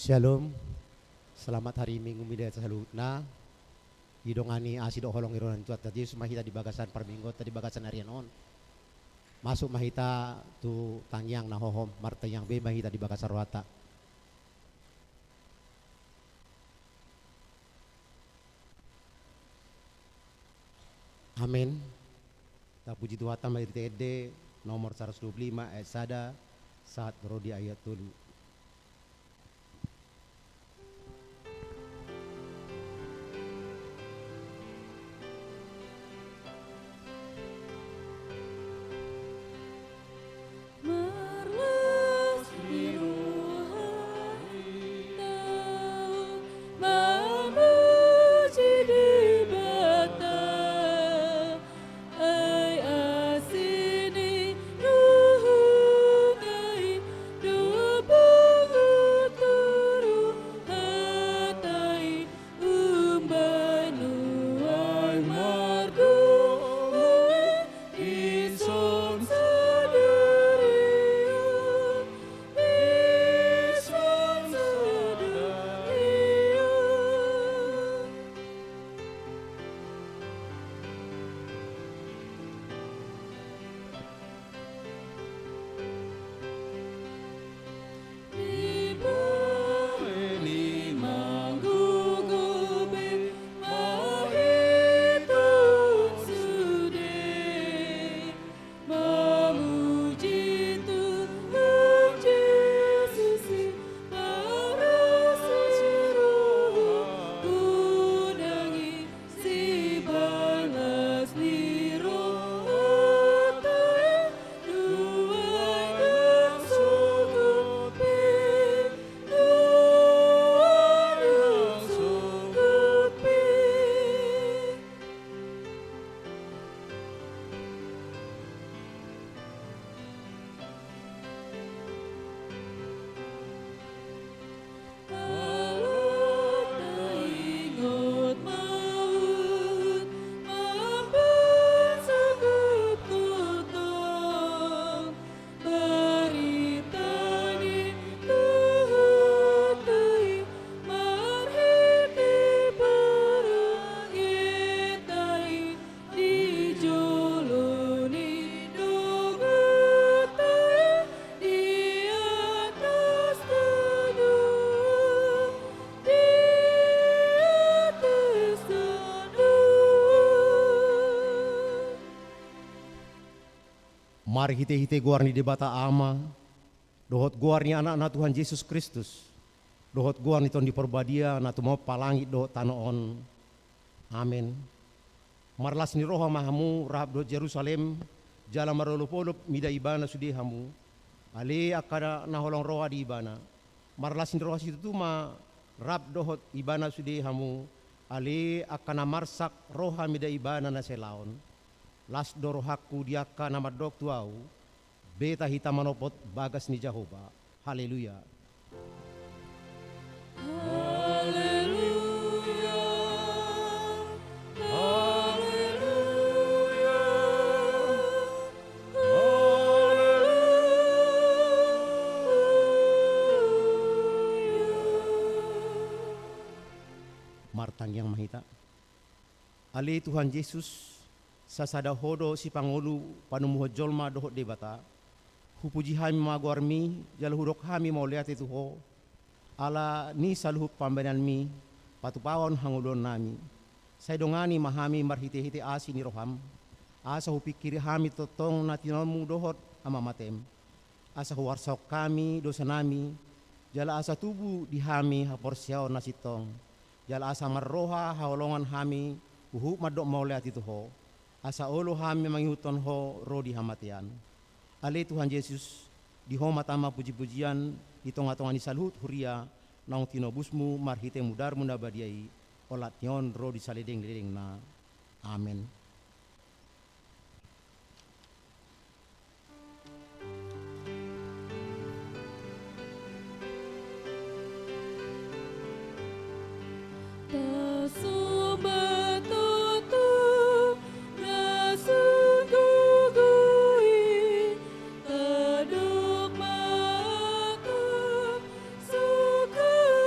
Shalom, selamat hari Minggu mida sa salutna. Idongani asido holong ironan tuat tadi mahita di bagasan parminggo tadi bagasan harian on. Masuk mahita tu tangyang na hohom marta yang be mahita di bagasan rohata. Amin. Tak puji Tuhan mari TD nomor 125 ayat sada saat berodi ayat tulu. Mari hite-hite guarni di bata ama, dohot guarni anak-anak Tuhan Yesus Kristus, dohot guarni ton di perbadia, na tu mau palangit dohot tanoon. Amin. Marlas ni roha mahamu, rahab dohot Jerusalem, jala marolopolop mida ibana sudi hamu, ale akada naholong roha di ibana. Marlas ni roha situ tu ma rab dohot ibana sudi hamu, ale akana marsak roha mida ibana na selaon. Las dorohaku diaka nama dok tuau beta hita manopot bagas ni Jehovah. Haleluya. Haleluya. Haleluya. Martang yang mahita. Ali Tuhan Yesus sasada hodo si pangulu panumuho jolma dohot debata hupuji hami magwarmi jal hudok hami mau lihat itu ho ala ni saluh pambenan mi patupawon hangulon nami saya dongani mahami marhite-hite asi ni roham asa hupikiri hami totong natinomu dohot ama matem asa huwarsok kami dosa nami jala asa tubuh di hami haporsiao nasitong jala asa marroha haolongan hami uhu madok mau lihat itu ho asa olo hami manghuton ho rodi hamatian. Ale Tuhan Yesus di ho matama puji-pujian itong-atongan isalut huria naung tinobusmu marhite mudar munda badiai olat nyon rodi saledeng-ledeng na. Amen. Suka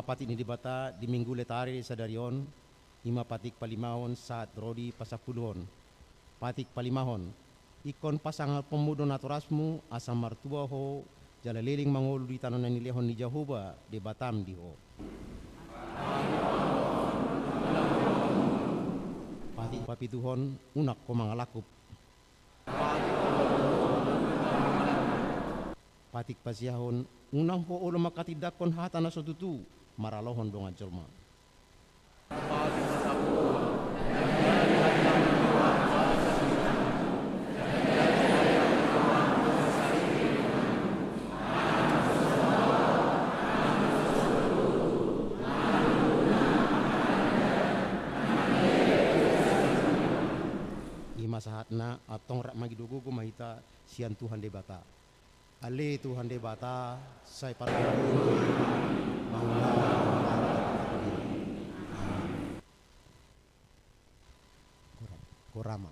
patik ni dibata di minggu letari sadarion, ima patik palimahon saat rodi pasapuluhon. Patik palimahon, ikon pasangal pemudo naturasmu asam martua ho, jala leling mangolu di tanon ni lehon ni Jahoba di Batam di ho. Patik papituhon, unak ko mangalakup. Patik pasiyahon, unang ho ulo makatidakon hata na sotutu, maralohon donga jolma. Ima sahatna atong rak magidugo ko mahita sian Tuhan debata. Ale Tuhan debata, say para Korama.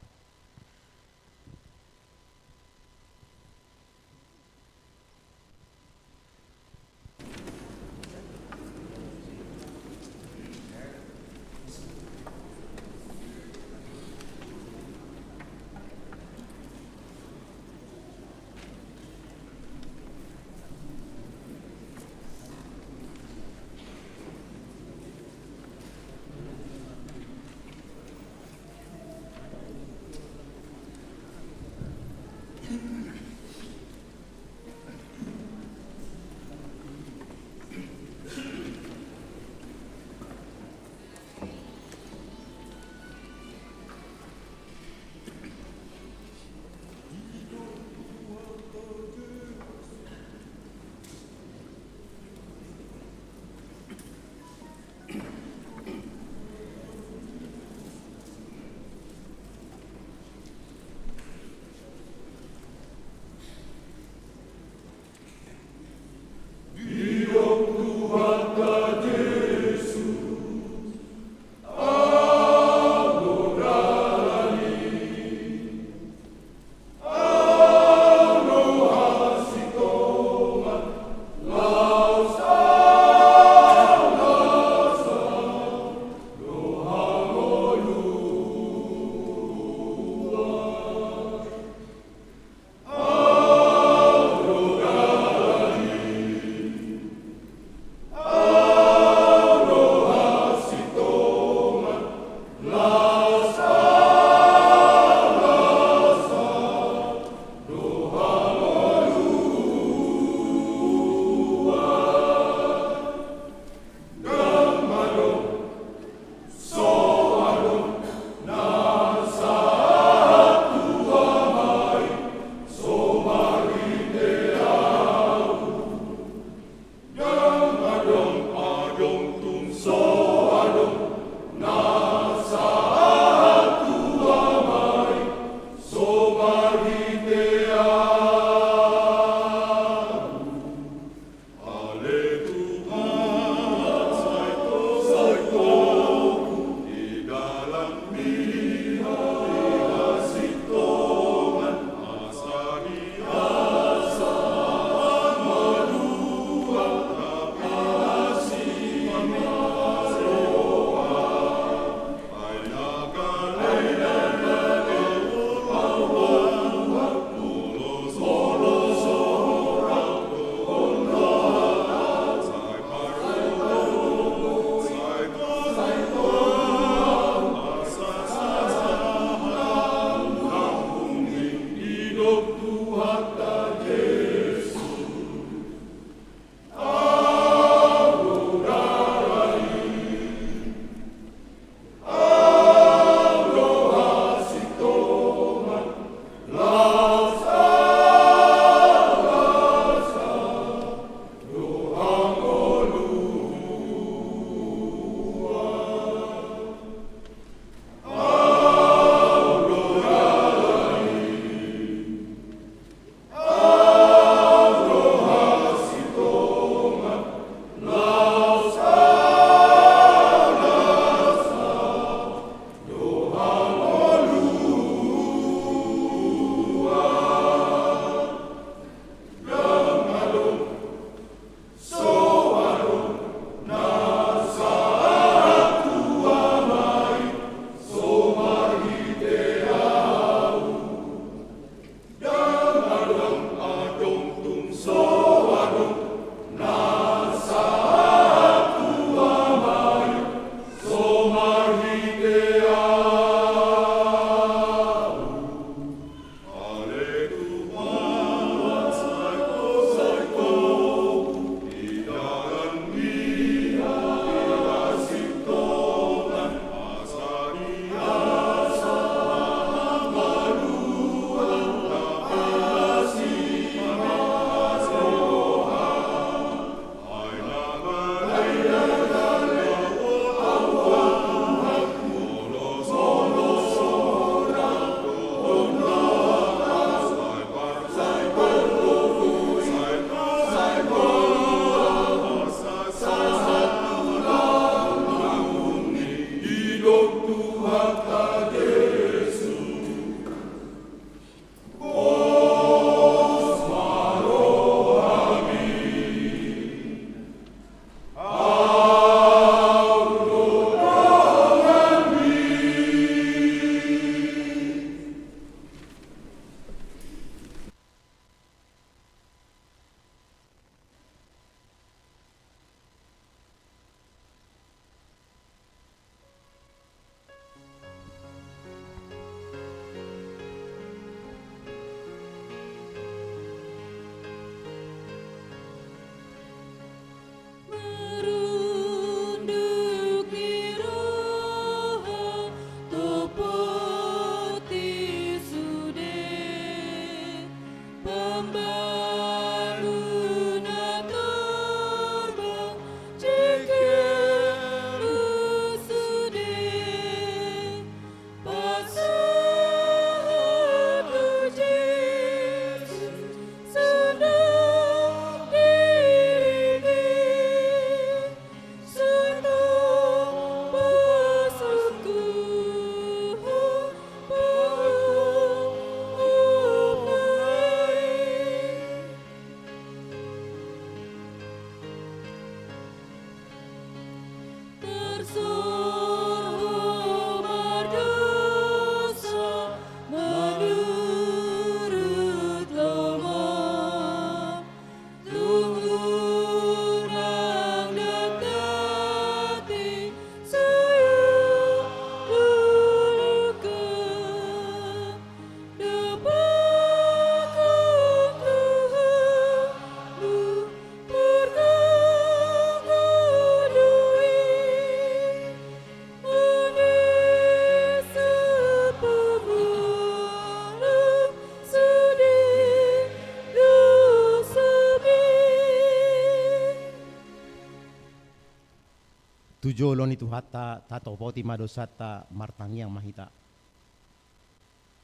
tujolon itu hatta tato poti madosata martangiang mahita.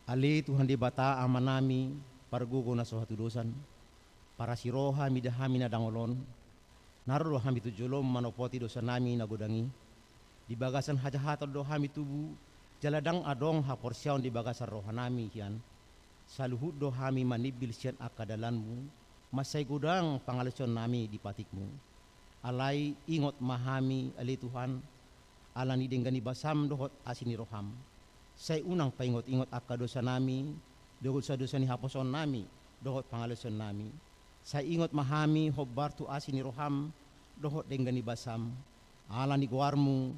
Ali Tuhan di bata amanami pargugo na sohatu dosan para siroha midahami na dangolon narulo hami tujolom manopoti dosa nami na godangi di bagasan hajahata do hami tubu jaladang adong haporsiaon di bagasan rohanami kian saluhut do hami manibil sian akadalanmu masay gudang pangalusyon nami di patikmu alai ingot mahami ali Tuhan alani denggani basam dohot asini roham say unang paingot-ingot akadosa nami dohot sa dosa ni haposon nami dohot pangalusyon nami say ingot mahami hobbartu asini roham dohot denggani basam alani guarmu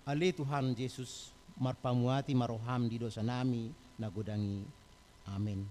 ali Tuhan Yesus marpamuati maroham di dosa nami nagodangi amin.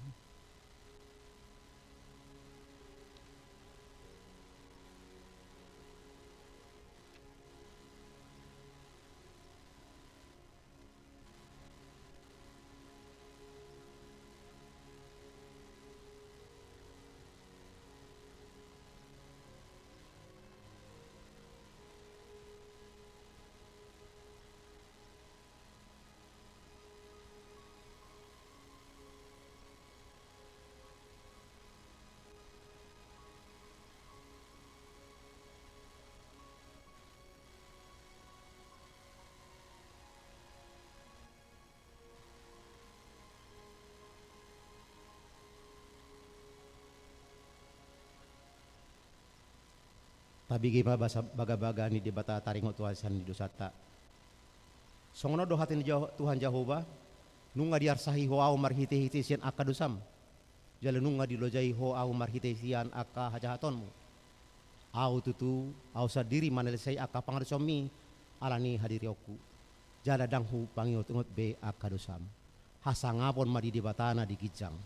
Tabigi pa basa baga-baga ni debata taringo tuhasan di dosata. Songono do hatin Tuhan Jehovah nunga diarsahi ho au marhite-hite sian akadosam. Jala nunga dilojai ho au marhite sian aka hajahatonmu. Au tutu au sadiri manalisai aka pangadosomi alani hadiri oku. Jala danghu pangiot-ingot be akadosam. Hasangapon madi debatana di kijang.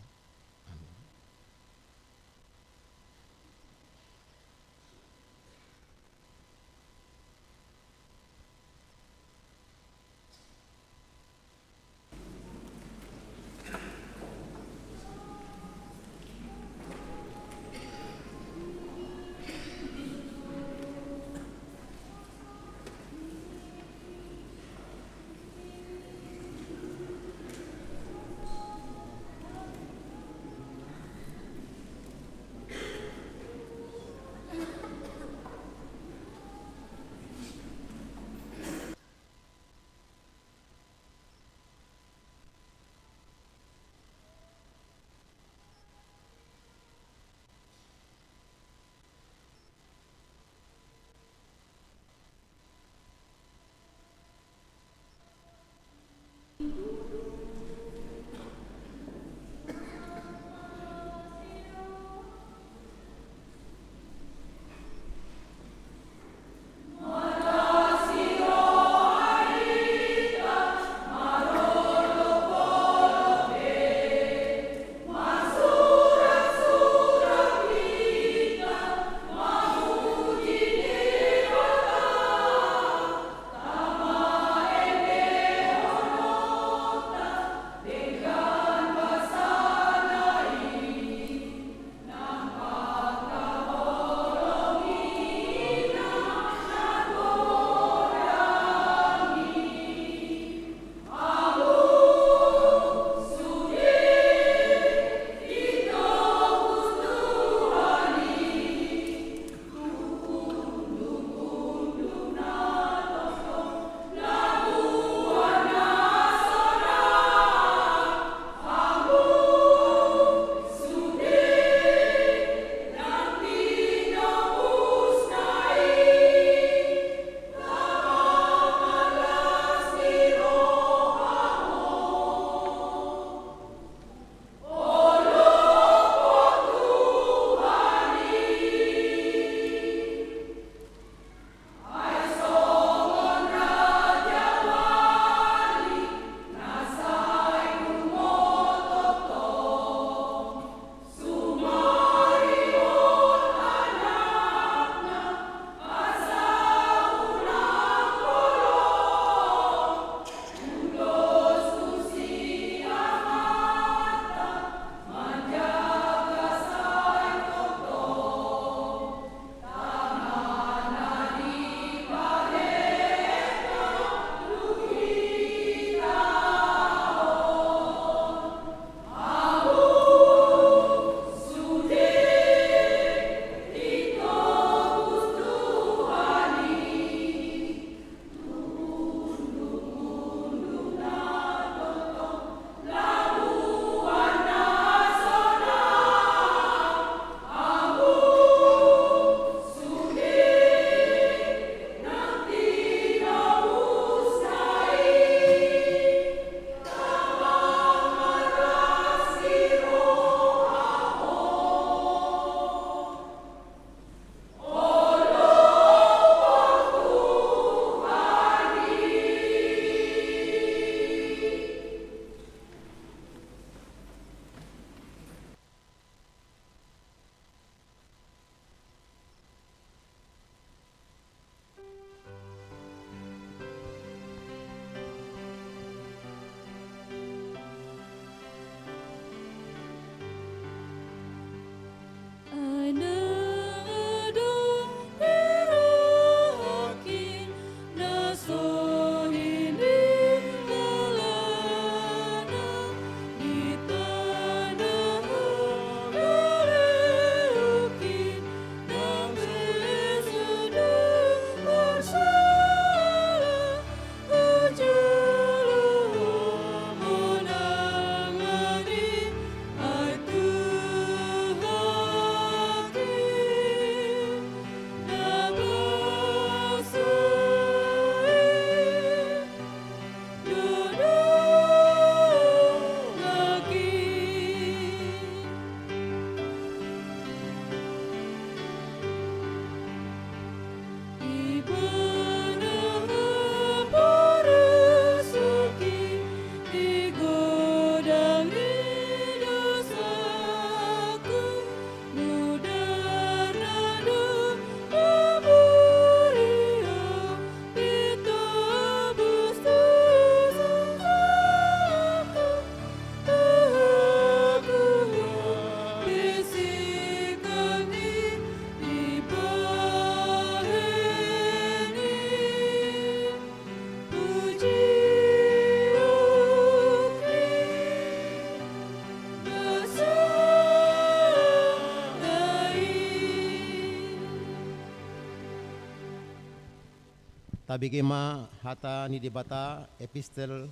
tabigema hata ni debata epistel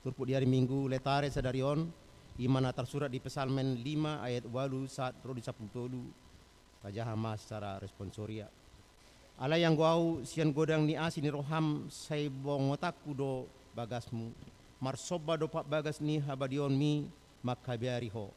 turpu di hari Minggu letare sadarion imana tersurat di Pesalmen 5 ayat 8 saat rodi 10 tajahama secara responsoria. Ala yang guau sian godang ni asi ni roham sai bongotaku do bagasmu marsoba do pak bagas ni habadion mi makabiari ho.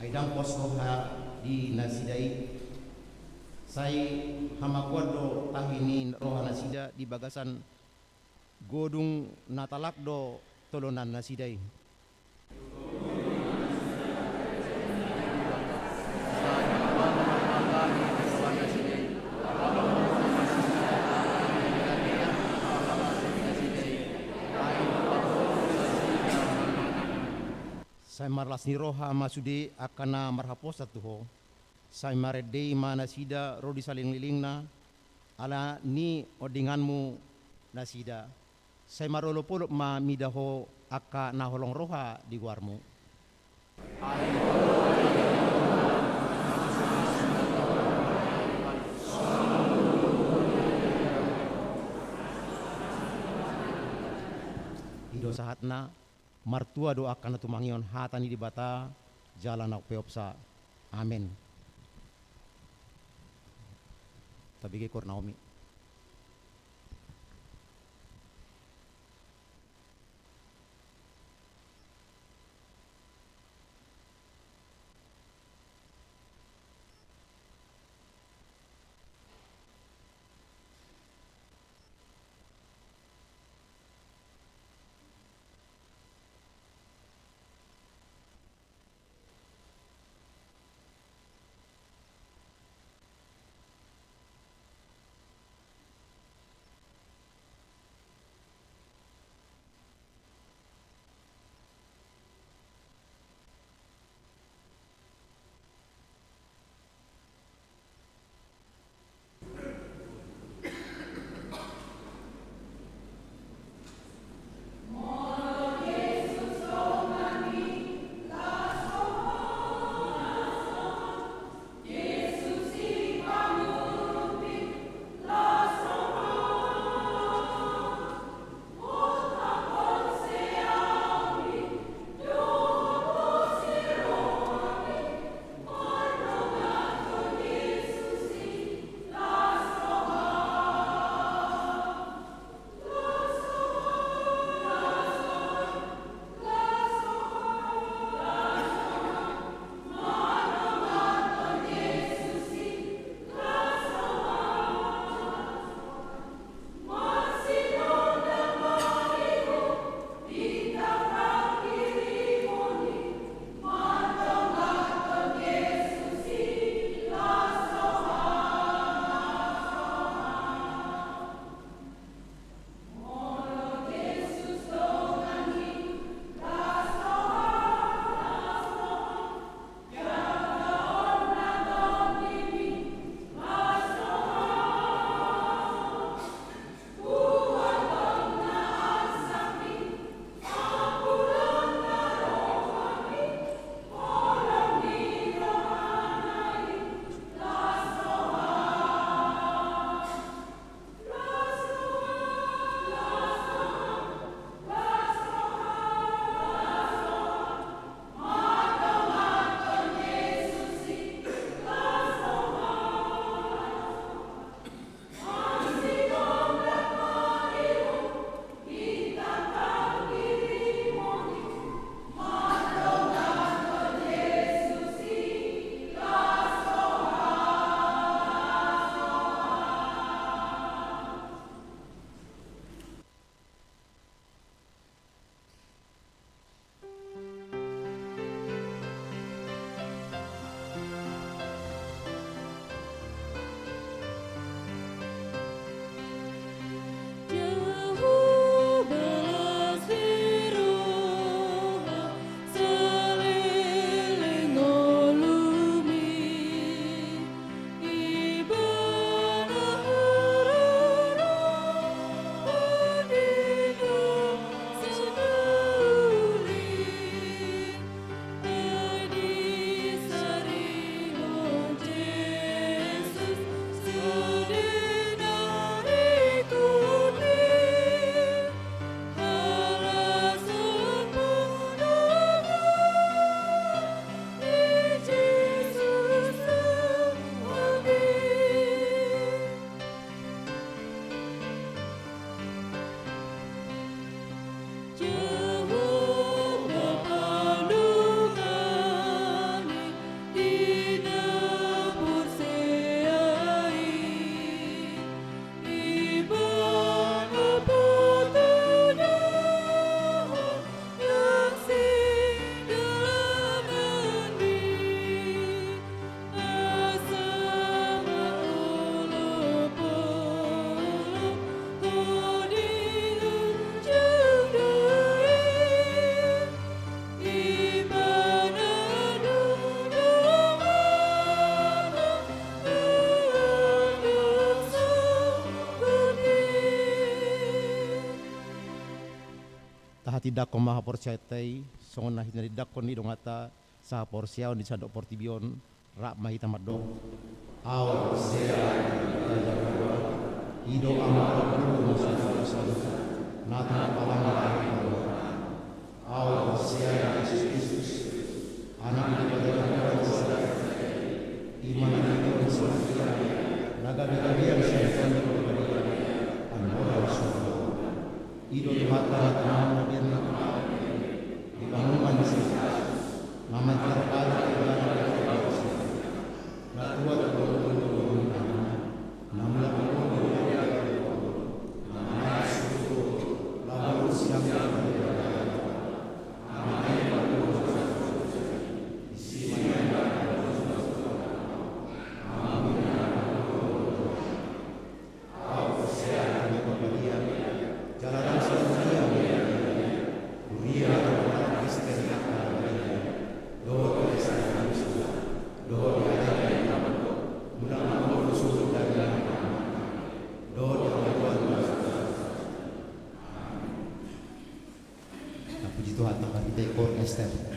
Aidang pos roha di nasidai sai hamakuado tahini roha nasida di bagasan godung natalak do tolonan nasidai. Saya marlas ni roha masude akana marhaposa tuho. Saya maredei mana sida rodi saling lilingna ala ni odinganmu nasida. Saya marolo polok ma midaho aka naholong roha di guarmu. Hido sahatna martua doakan tumangion hatani di bata jalan au peopsa. Amin. Tabige kor Naomi. tidak ko maha porsiatai songon nah hinari dak kon ni dongata sa porsiaon di sadok portibion rak mahita madok aw sea ido amaro kulo masalah nata palang lain aw sea Yesus Kristus anak daripada iman itu sesuatu naga-naga yang syaitan Ido di mata nama biar dibangunkan di sini. Nama terkala nak buat nama lalu siang Puji Tuhan, Tuhan kita ikut Esther.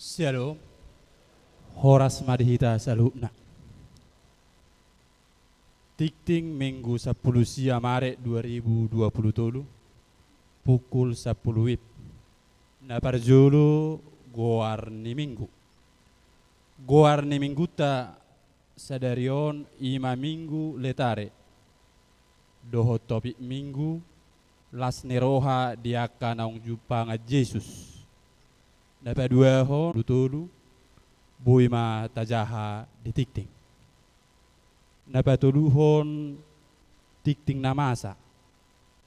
Shalom, horas madhita salubna. Tikting Minggu 10 Maret 2027 pukul 10 WIB. Naparjulu goarni minggu. Goarni mingguta sadarion ima minggu letare. Doho topik minggu las neroha diaka naung jupanga Yesus. Napadua ho lutulu buima tajaha di tikting. Napatuluhon tikting namasa.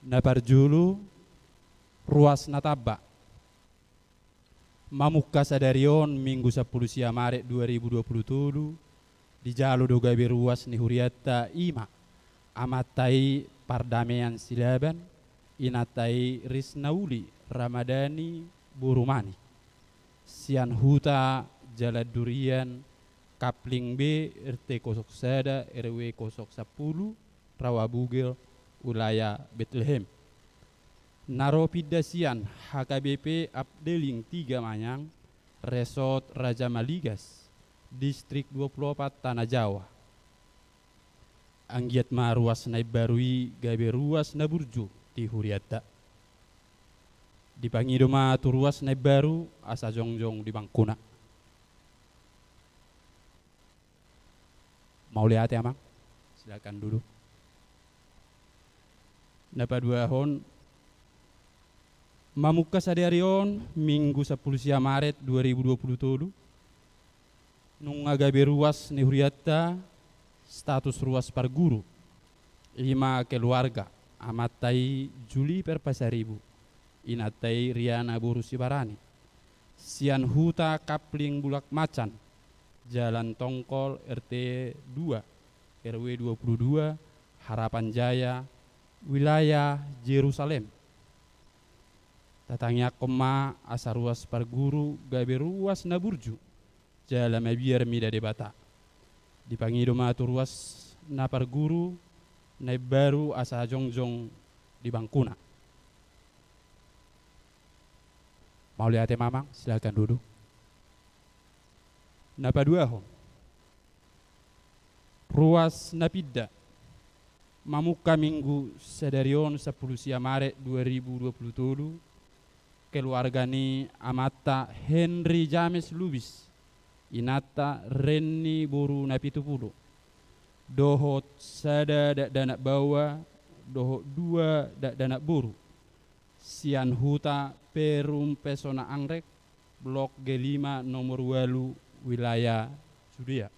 Naparjulu ruas nataba. Mamuka sadarion Minggu 10 Maret 2027 di jalo do gawe ruas ni huriata ima amatai pardamaian silaban inatai risnauli ramadani burumani sian huta Jalan Durian Kapling B RT 01 RW 010 Rawabugil wilayah Bethlehem. Naropidasian HKBP Abdeling 3 Manyang Resort Raja Maligas Distrik 24 Tanah Jawa. Anggiat ma ruas naib barui gabe ruas na burju di huriata. Dipangido ma tu ruas naib baru asa jongjong di bangkuna. Mau lihat ya Mang? Silakan dulu. Napa dua hon mamuka sadarion Minggu 10 Maret 2027 nung agabe ruas ni huriata status ruas parguru 5 keluarga amatai Juli per Pasaribu inatai Riana Buru Sibarani sian huta Kapling Bulak Macan Jalan Tongkol RT 2 RW 22 Harapan Jaya wilayah Yerusalem. Tatangnya koma asa ruas parguru gabe ruas na burju Jalan Mabiar Mida Debata. Dipangido matu ruas na parguru na baru asa jongjong di bangkuna. Mau lihat ya Mamang? Silakan duduk. Napa dua ho? Ruas napida mamuka Minggu sadarion 10 Maret 2027 keluarga ni amata Henry James Lubis inata Renni Boru Napitupulu dohot sada dak danak bawa dohot 2 dak danak boru sian huta Perum Pesona Anggrek Blok G5 nomor 8 wilayah Judea.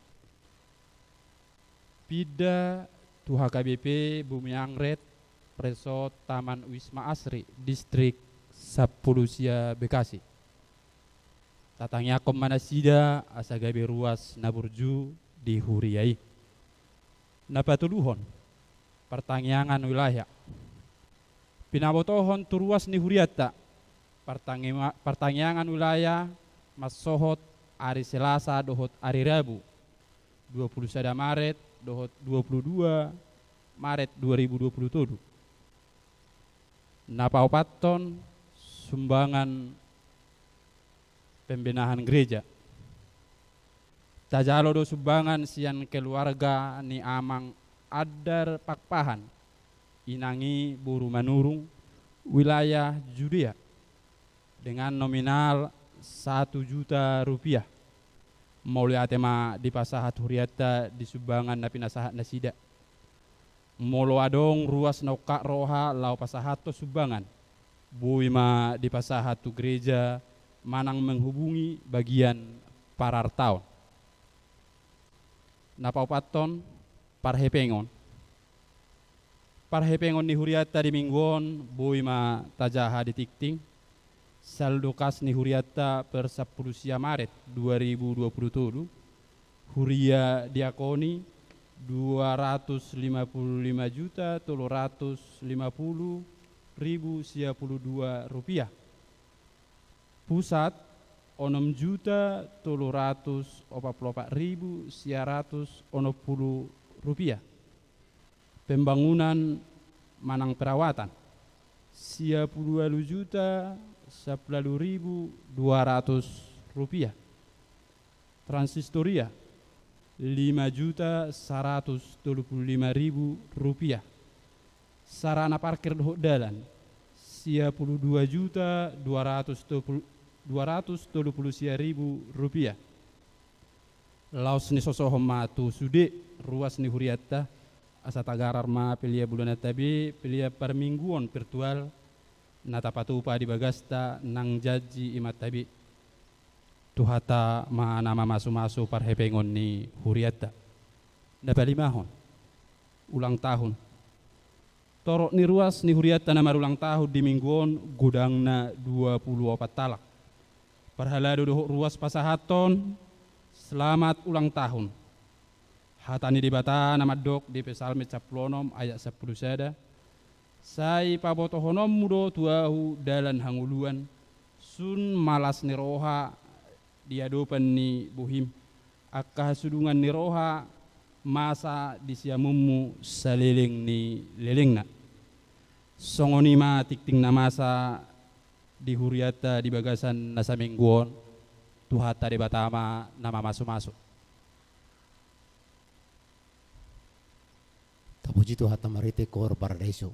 Pida tu HKBP Bumi Angret Resort Taman Wisma Asri Distrik 10 Bekasi. Tatangnya komanasida asagabe ruas naburju di Huriai. Napatuluhon pertanyaan wilayah. Pinabotohon turuas ni Huriata. Pertanyaan wilayah masohot hari Selasa dohot hari Rabu 21 Maret dohot 22 Maret 2027. Napaupaton sumbangan pembenahan gereja. Tajalo do sumbangan sian keluarga ni Amang Adar Pakpahan inangi Buru Manurung wilayah Judea dengan nominal 1 juta rupiah. Mulia tema di pasahat huriata di sumbangan na pinasahat na sida. Molo adong ruas nauka roha lau pasahat to sumbangan. Buima di pasahat tu gereja manang menghubungi bagian parartaon. Napaupaton parhepengon. Parhepengon ni huriata di minggon buima tajaha di tikting. Saldo kas ni huriata per 10 Maret 2027 huria diakoni 255.350.052 rupiah. Pusat 6.344.160 rupiah. Pembangunan manang perawatan 10.11.200 rupiah. Transistoria Rp5.125.000. Sarana parkir dohok dalan Rp2.230.000. Laos ni sosohom matu sude ruas ni huriatta asa tagarar ma pelia bulan tabi pelia permingguan virtual nata patupa di bagasta nang jaji imat tabi tuhata ma nama masu-masu parhepengon ni huriatta dapat 5 tahun ulang tahun torok ni ruas ni huriatta nama ulang tahun di mingguan gudangna 24 talak parhalado dohok ruas pasahaton selamat ulang tahun. Hatani di bata nama dok di pesalme caplonom ayat 10 sada. Sai paboto honom mudo tuahu dalan hanguluan sun malas niroha diadopan ni buhim akka sudungan niroha masa disiamummu saliling ni lelingna. Songoni ma tikting na masa di huriata di bagasan nasa mingguon tuhata di batama nama masuk-masuk. Tapuji tuhata marite kor paradiso.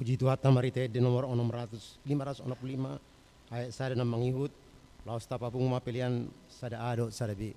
Puji Tuhan tamarite di nomor 565 ayat sada na mangihut laos tapapung mapilian sada ado sada bi.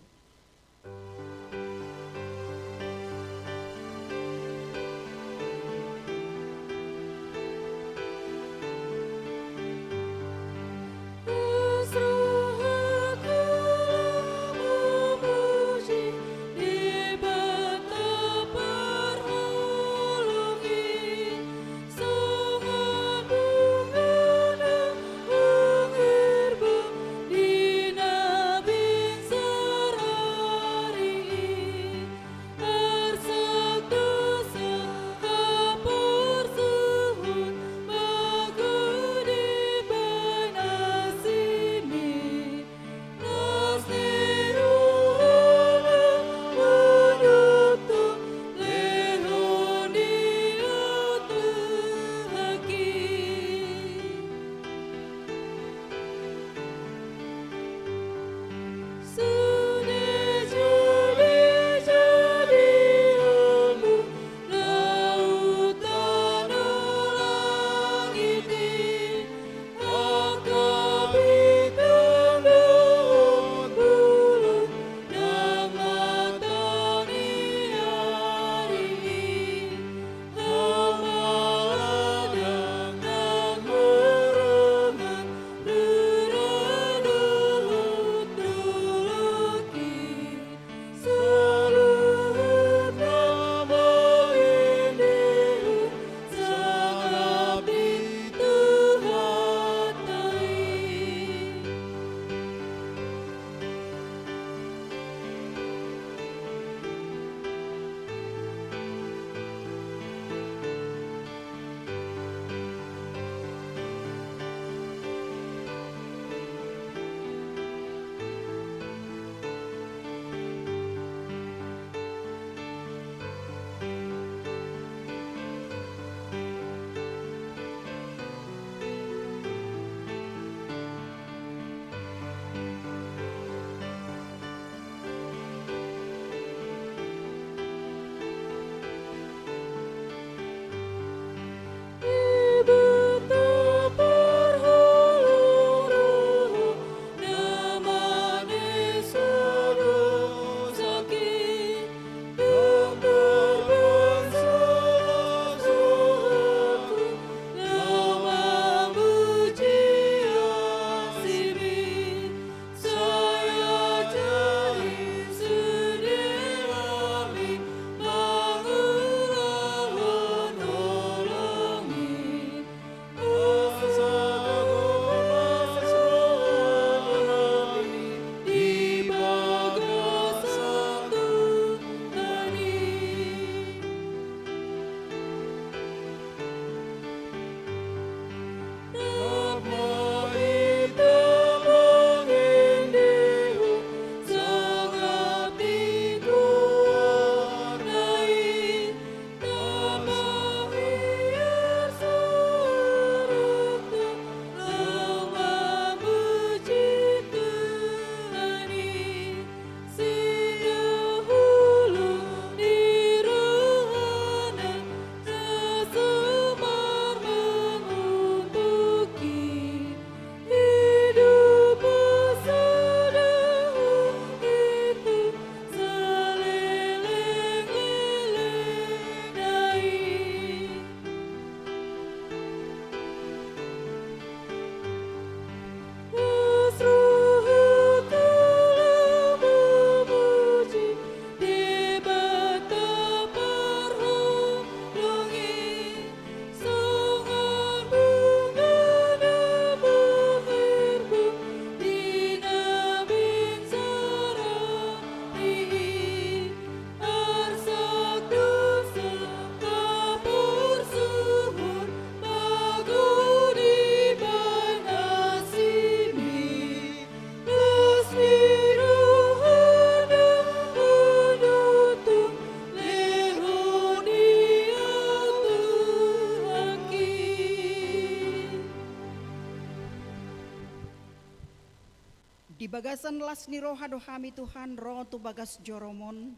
Di bagasan las ni roha dohami Tuhan roh tu bagas joromon,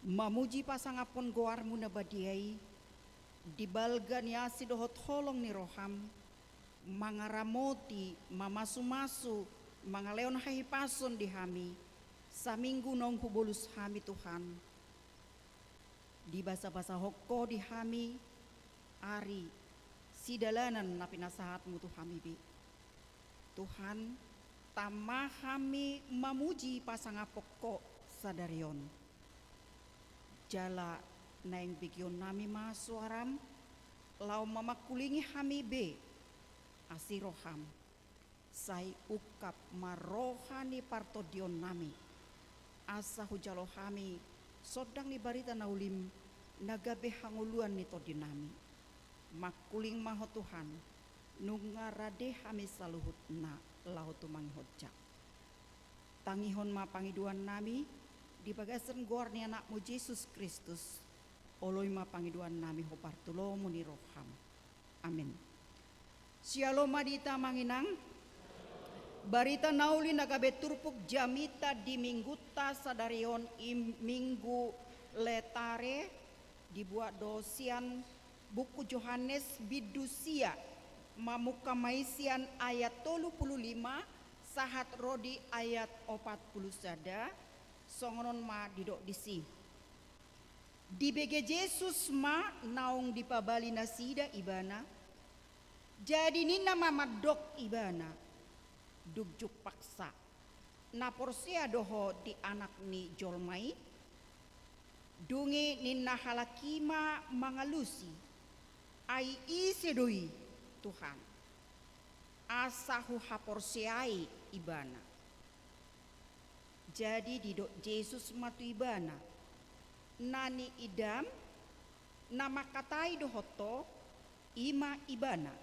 mamuji pasangapon goarmu na badiai, di balga ni asi dohot holong ni roham, mangaramoti, mamasu-masu, mangaleon hahipason di hami, saminggu nong hubolus hami Tuhan. Di basa-basa hokko di hami, ari sidalanan na pinasahatmu Tuhan bi. Tuhan, tama kami mamuji pasangapokko sadarion. Jala na yang bigyon nami masuaram, lau mamakulingi kami be, asiroham. Say ukap marohani partodion nami. Asa hujalo kami, sodang ni barita na ulim, nagabe hanguluan nito dinami. Makuling maho Tuhan, nungarade kami saluhut na lau tumang hojak. Tangihon mapangiduan nami, di bagasan gor ni anakmu Yesus Kristus, oloy mapangiduan nami ho partulomu ni roham. Amin. Shalom adita manginang, barita nauli nagabe turpuk jamita di mingguta sadarion minggu letare, dibuat dosian buku Yohanes bidusia mamuka maisian ayat 35 sahat rodi ayat 40 sada songonon ma didok disi di bege Yesus ma naung dipabali nasida ibana jadi nina mamadok ibana dugjuk paksa na porsia doho di anak ni jolmai dungi nina halakima mangalusi ai isedoi Tuhan asahu haporsiai ibana jadi didok Yesus matu ibana nani idam nama katai dohoto ima ibana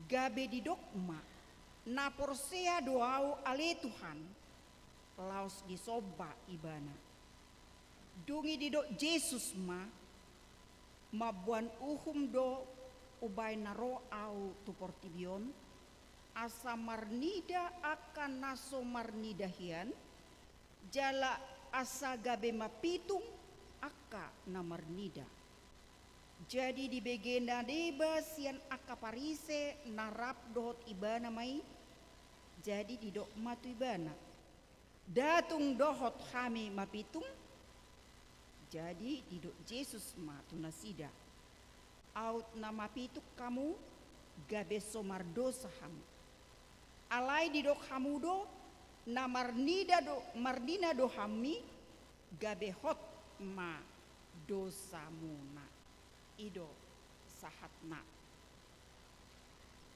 gabe didok ma na porsea doau ale Tuhan laos disoba ibana dungi didok Yesus mabuan uhum do ubay naro au tu portibion asa marnida akan naso marnidahian jala asa gabe mapitung aka na marnida jadi di begenda deba sian aka parise narap dohot ibana mai jadi didok matu ibana datung dohot kami mapitung jadi didok Yesus matu nasida out nama pituk kamu gabe somardo saham alai didok hamudo na mardina do hami gabe hot ma dosamuna ido sahatna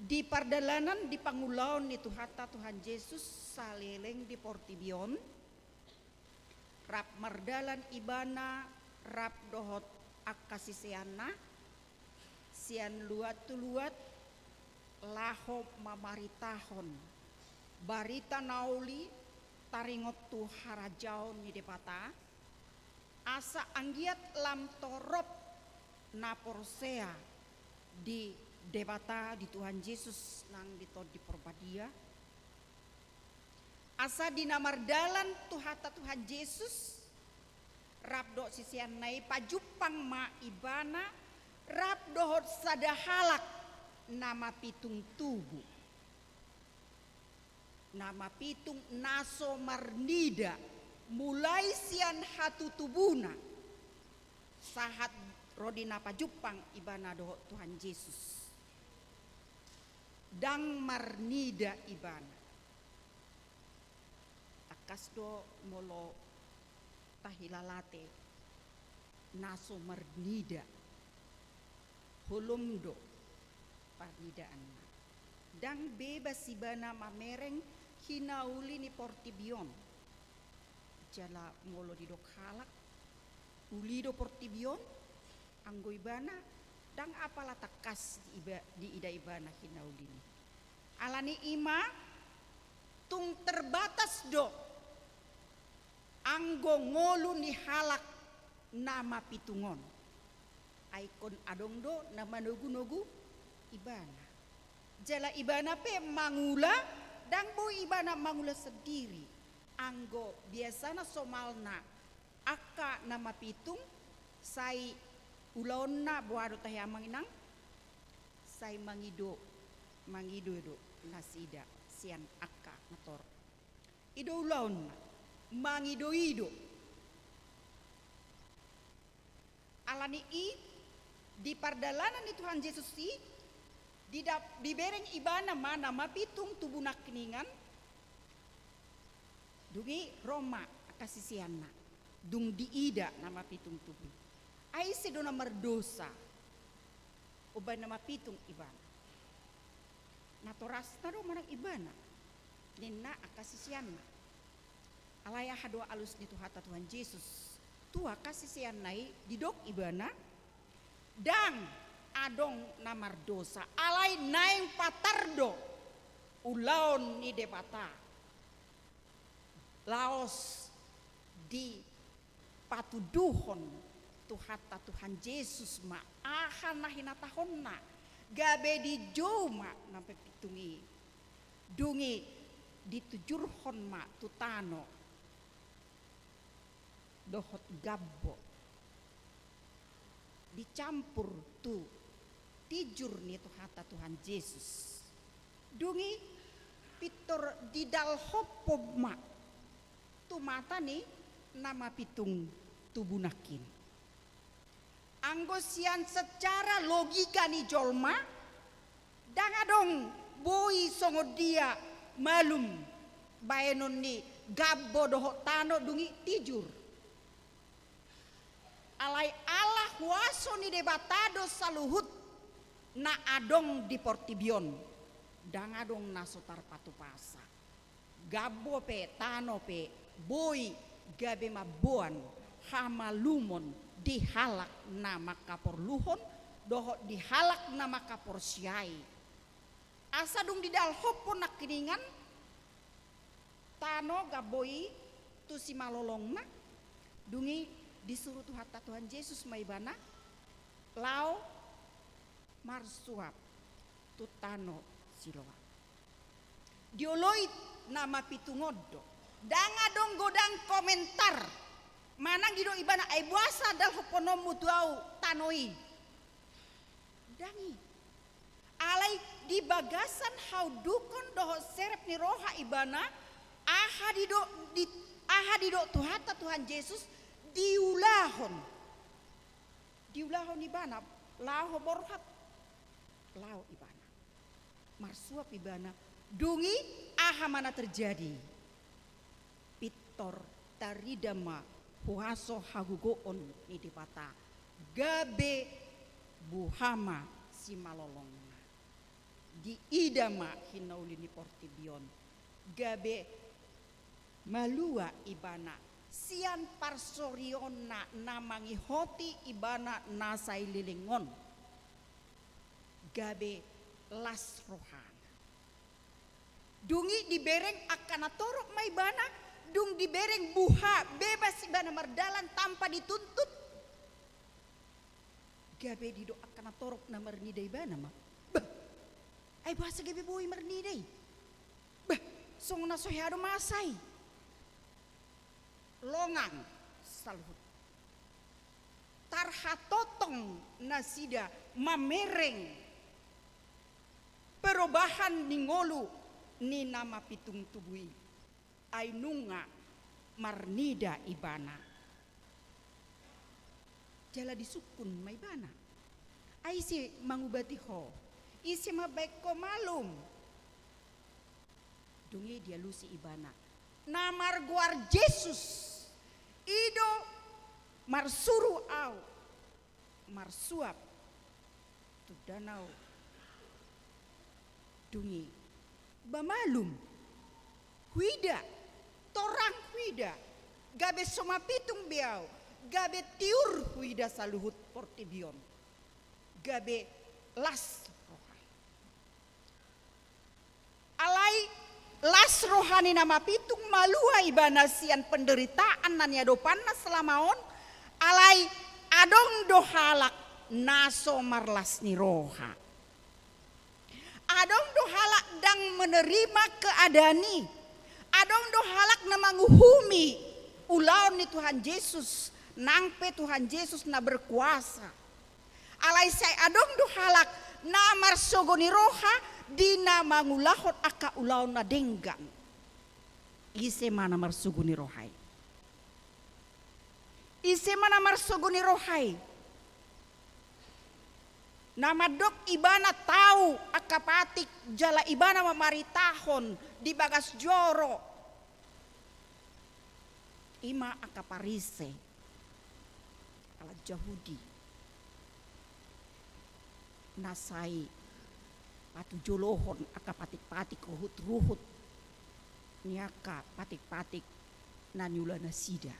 di pardalanan di pangulaon ni Tuhan Yesus saleleng di portibion rap mardalan ibana rap dohot akasisiana sian luat tuluat laho mamaritahon barita nauli taringot tu harajaon ni depata asa anggiat lam torop na porsea di depata di Tuhan Yesus nang ditod di porbadia asa dinamardalan Tuhan Yesus rabdo sisian nai pajupang ma ibana rap dohot sadahalak nama pitung tubuh nama pitung naso marnida mulai sian hatu tubuna sahat rodina pajupang ibana dohot Tuhan Yesus dang marnida ibana takas do molo tahilalate naso marnida hulumdo pardidaan dang bebas ibana mamereng hinauli ni portibion jala molo didok halak ulido portibion anggo ibana dang apala takas di ida ibana hinauli ni alani ima tung terbatas do anggo ngolu ni halak nama pitungon aikon adongdo nama nogu-nogu ibana jala ibana pe mangula dan bo ibana mangula sendiri anggo biasana somalna aka nama pitung sai ulaon na buado tayo manginang say mangido do nasida sian akka motor ido ulaon na mangido alani di pardalanan ni Tuhan Yesus di bereng ibana mana mapitung tubuh nakningan dungi Roma kasisianna dung diida nama pitung tubuh ai sedo nama dosa uban nama pitung ibana natorasna do manang ibana nina akasisianna alaya hadua alus di Tuhan Yesus tua kasisiannai didok ibana dang adong namar dosa alai naing patardo ulaon ni depata laos di patuduhon Tuhan Yesus ma ahan nahinatahonna gabe di joma nampe pitungi dungi ditujurhon ma tutano dohot gabbo dicampur tu tijur ni Tuhan Yesus dungi pitor di dal hoppo ma tu mata ni nama pitung tubunakin anggosian secara logika ni jolma dangadong boi songo dia malum baenon ni gabbo doho tano dungi tijur alai Allah waso ni debatado saluhut na adong di portibion dangadong nasotar patupasa gabbo pe tano pe boi gabe mabuan hamalumon dihalak nama kaporluhon doho dihalak nama kaporsiai asa dung di dal hoppo nakkiningan tano gaboi tu si malolongna dungi disuruh Tuhan Yesus maibana lao marsuap tu tano siloa dioloit nama pitungodo danga dong godang komentar manang gido ibana ay buasa dal hoponom mutuau tanoi dangi alai di bagasan hau dukon doho serep ni roha ibana aha dido Tuhan Yesus diulahon ibana lao borhat lao ibana marsuap ibana dungi aha mana terjadi pitor taridama huaso hagugoon ni dipata gabe buhama si malolongna di idama hinauli ni portibion gabe malua ibana sian parsoriona namangi hoti ibana nasai lilingon gabe las rohana dungi dibereng akan atorok maibana dung dibereng buha bebas ibana mardalan tanpa dituntut gabe dido akan atorok na marnidai ibana ma bah ay bahasa gabe bui marnidai bah song na sohado masai longang salhut tarhatotong nasida mamereng perubahan ningolu ni nama pitung tubui ainunga marnida ibana jala disukun maibana aisi mangubati ho isi mabaik ko malum dungi dia lusi ibana namar guar Yesus ido marsuru au marsuap tu danau dungi bamalum huida torang huida gabe soma pitung biau gabe tiur huida saluhut portibion gabe las rohani alai las rohani nama pitung malua ibana sian penderitaan nan yadopanna selamaon alai adong dohalak naso marlas ni roha adong dohalak dang menerima keadani adong dohalak na manguhumi ulaon ni Tuhan Yesus nangpe Tuhan Yesus na berkuasa alai sai adong do halak namar sogoni roha dina mangulahon aka ulaw na denggan ise mana marsuguni rohai ise mana marsuguni rohai nama dok ibana tahu akapatik jala ibana mamaritahon di bagas joro ima akaparise ala Yahudi nasai patu jolohon akapatik-patik ruhut-ruhut niaka patik-patik nanyula nasida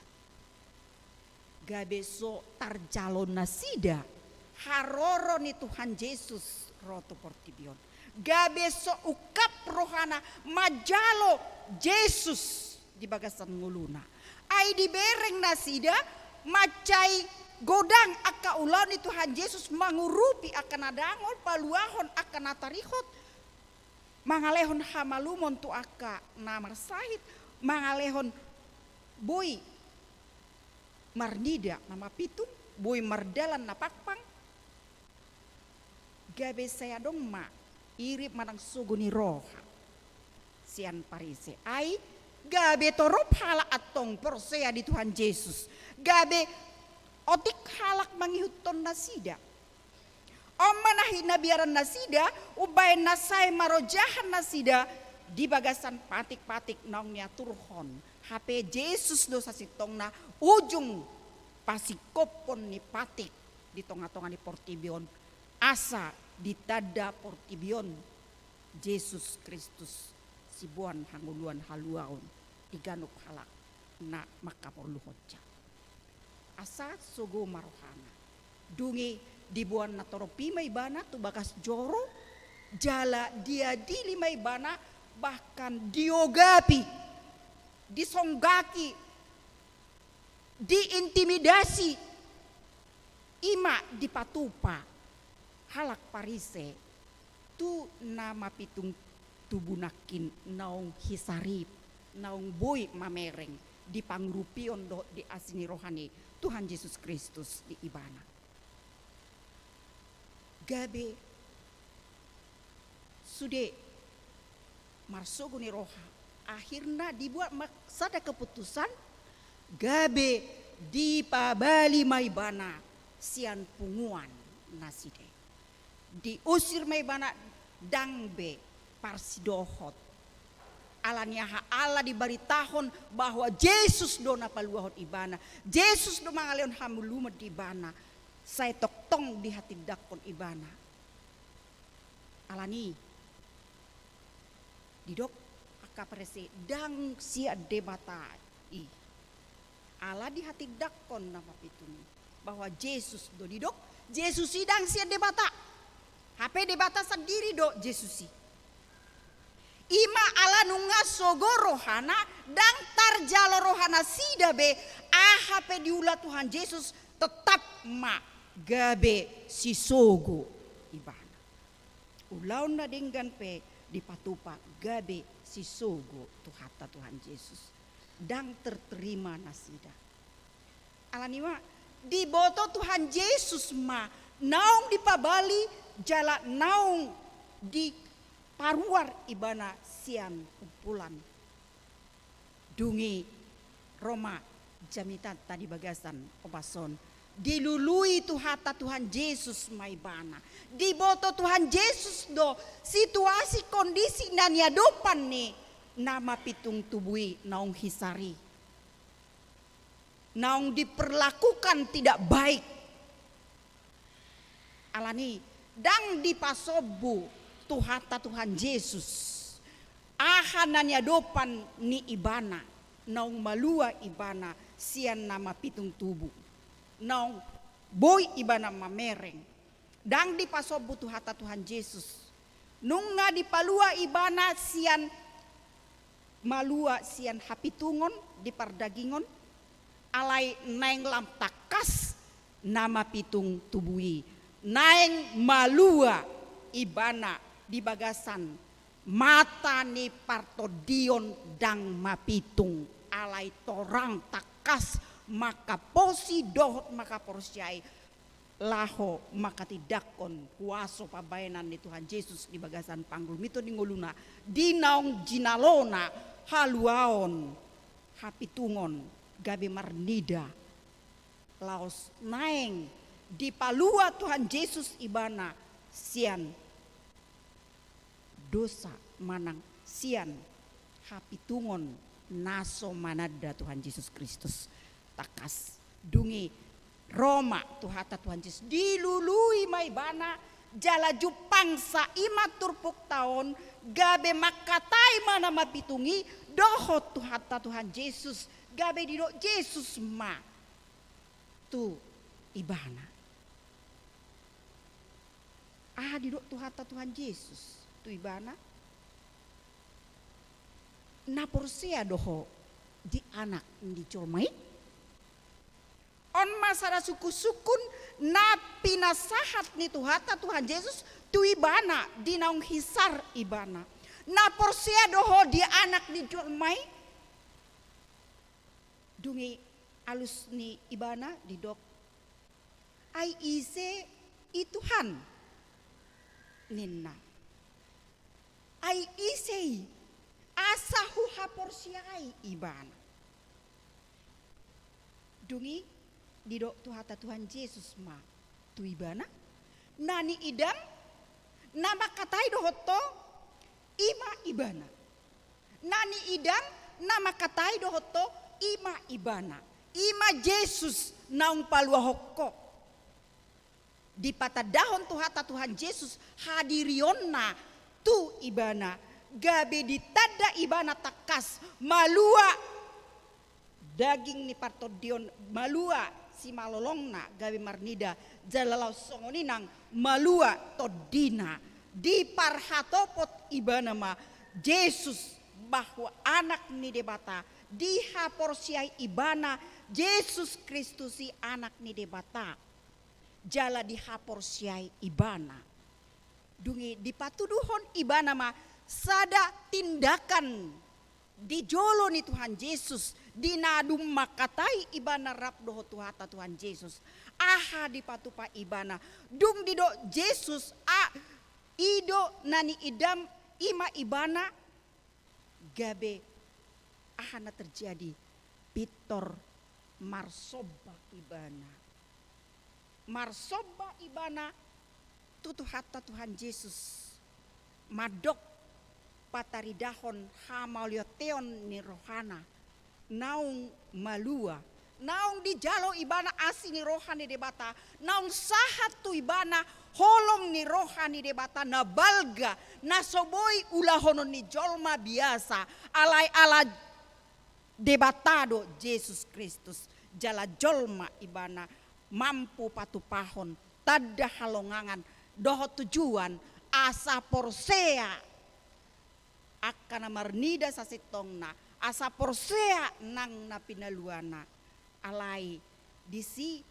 gabeso tarjalon nasida haroro ni Tuhan Yesus roto portibion gabeso ukap rohana majalo Yesus di bagasan nguluna ai dibereng nasida macai godang aka ulau ni Tuhan Yesus mangurupi akan adangol paluahon akan atarihot mangalehon hamalumon tu aka namar sahid mangalehon boy marnida nama pitung boy mardalan napakpang gabe saya dong ma irip manang suguni roha sian parise ai gabe torop hala atong persea di Tuhan Yesus gabe otik halak mangihuton nasida omanahin nabiaran nasida ubay nasay marojahan nasida di bagasan patik-patik naungnya turhon HP Yesus dosa sitong na ujung pasikopon ni patik di tonga-tonga ni portibion asa ditada portibion Yesus Kristus sibuan hanguluan haluaon iganuk halak na makaporluhotja asa sogo marohana dungi dibuan na toropi may bana tu bakas joro jala dia dili may bana bahkan diogapi disonggaki diintimidasi ima dipatupa halak parise tu nama pitung tubunakin naung hisarip naung boy mamereng di pangrupion do di asini rohani Tuhan Yesus Kristus di ibana gabe sude marsoguni roha akhirnya dibuat maksada keputusan gabe di pabali maibana sian punguan naside diusir maibana dangbe parsidohot alaniaha Allah dibaritahon bahwa Yesus do napaluahon ibana Yesus do mangaleon hamulumat di ibana saya toktong di hati dakon ibana alani didok akaprese dang sia debata i ala di hati dakon nama pituni bahwa Yesus do didok Yesus sidang sia debata HP debata sendiri do Yesusi ima ala nunga sogo rohana dan tarjalo rohana sida be HP diulah Tuhan Yesus tetap ma gabe si sogo ibana ulau na denggan pe dipatupa gabe si sogo tuhata Tuhan Yesus dan terterima nasida alaniwa diboto Tuhan Yesus ma naung dipabali jala naung di paruar ibana sian kumpulan dungi Roma jamitan tadi bagasan obason dilului tuhata Tuhan Yesus maibana diboto Tuhan Yesus do situasi kondisi nanya dopan nih nama pitung tubui naung hisari naung diperlakukan tidak baik alani dang dipasobu tuhata Tuhan Yesus ahananya dopan ni ibana naung malua ibana sian nama pitung tubuh naung boy ibana mamereng dang dipasobu tuhata Tuhan Yesus nunga dipalua ibana sian malua sian hapitungon dipardagingon alai naeng lam takas nama pitung tubui naeng malua ibana di bagasan mata ni partodion dang mapitung alai torang takas maka posi dohot maka porsiai laho makatidakon kuaso pabayanan ni Tuhan Yesus di bagasan panggul mito ni nguluna dinaong jinalona haluaon hapitungon gabi marnida laos naeng di palua Tuhan Yesus ibana sian dosa manang sian hapitungon naso manada Tuhan Yesus Kristus takas dungi Roma tuhata Tuhan Yesus dilului may bana jala jupangsa ima turpuk taon gabe makatay mana mapitungi dohot tuhata Tuhan Yesus gabe didok Yesus ma tu ibana didok tuhata Tuhan Yesus tu ibana na porsia doho di anak di colmai on masara suku-sukun na pinasahat ni tuhata Tuhan Yesus tu ibana di naung hisar ibana na porsia doho di anak ni colmai dungi alus ni ibana di dok ai ise i Tuhan ninna ai ise asahu haporsiai ibana dungi didok tuhata Tuhan Yesus ma tu ibana nani idam nama katai dohoto ima ibana nani idam nama katai dohoto ima ibana ima Yesus naung palua hokko di patadahon tuhata Tuhan Yesus hadirionna tu ibana gabe ditada ibana takas malua daging ni partodion malua si malolongna gawe marnida jalalau songoninang malua todina di parhatopot ibana ma Yesus bahwa anak ni debata di haporsiai ibana Yesus Kristusi anak ni debata jala di haporsiai ibana dungi di patuduhon ibana ma sada tindakan di jolo ni Tuhan Yesus dinadum makatai ibana rap doho tuhata Tuhan Yesus aha di patupa ibana dung dido Yesus ido nani idam ima ibana gabe aha na terjadi pitor marsoba ibana tutuhata Tuhan Yesus madok pataridahon hamalioteon ni rohana naung malua naung di jalo ibana asini rohani debata naung sahat tu ibana holong ni rohani debata na balga na soboi ulahonon ni jolma biasa alai ala debatado Yesus Kristus jala jolma ibana mampu patupahon tada halongangan doho tujuan asa porsea akan marnida sasitongna asa porsea nang na pinaluana alai disi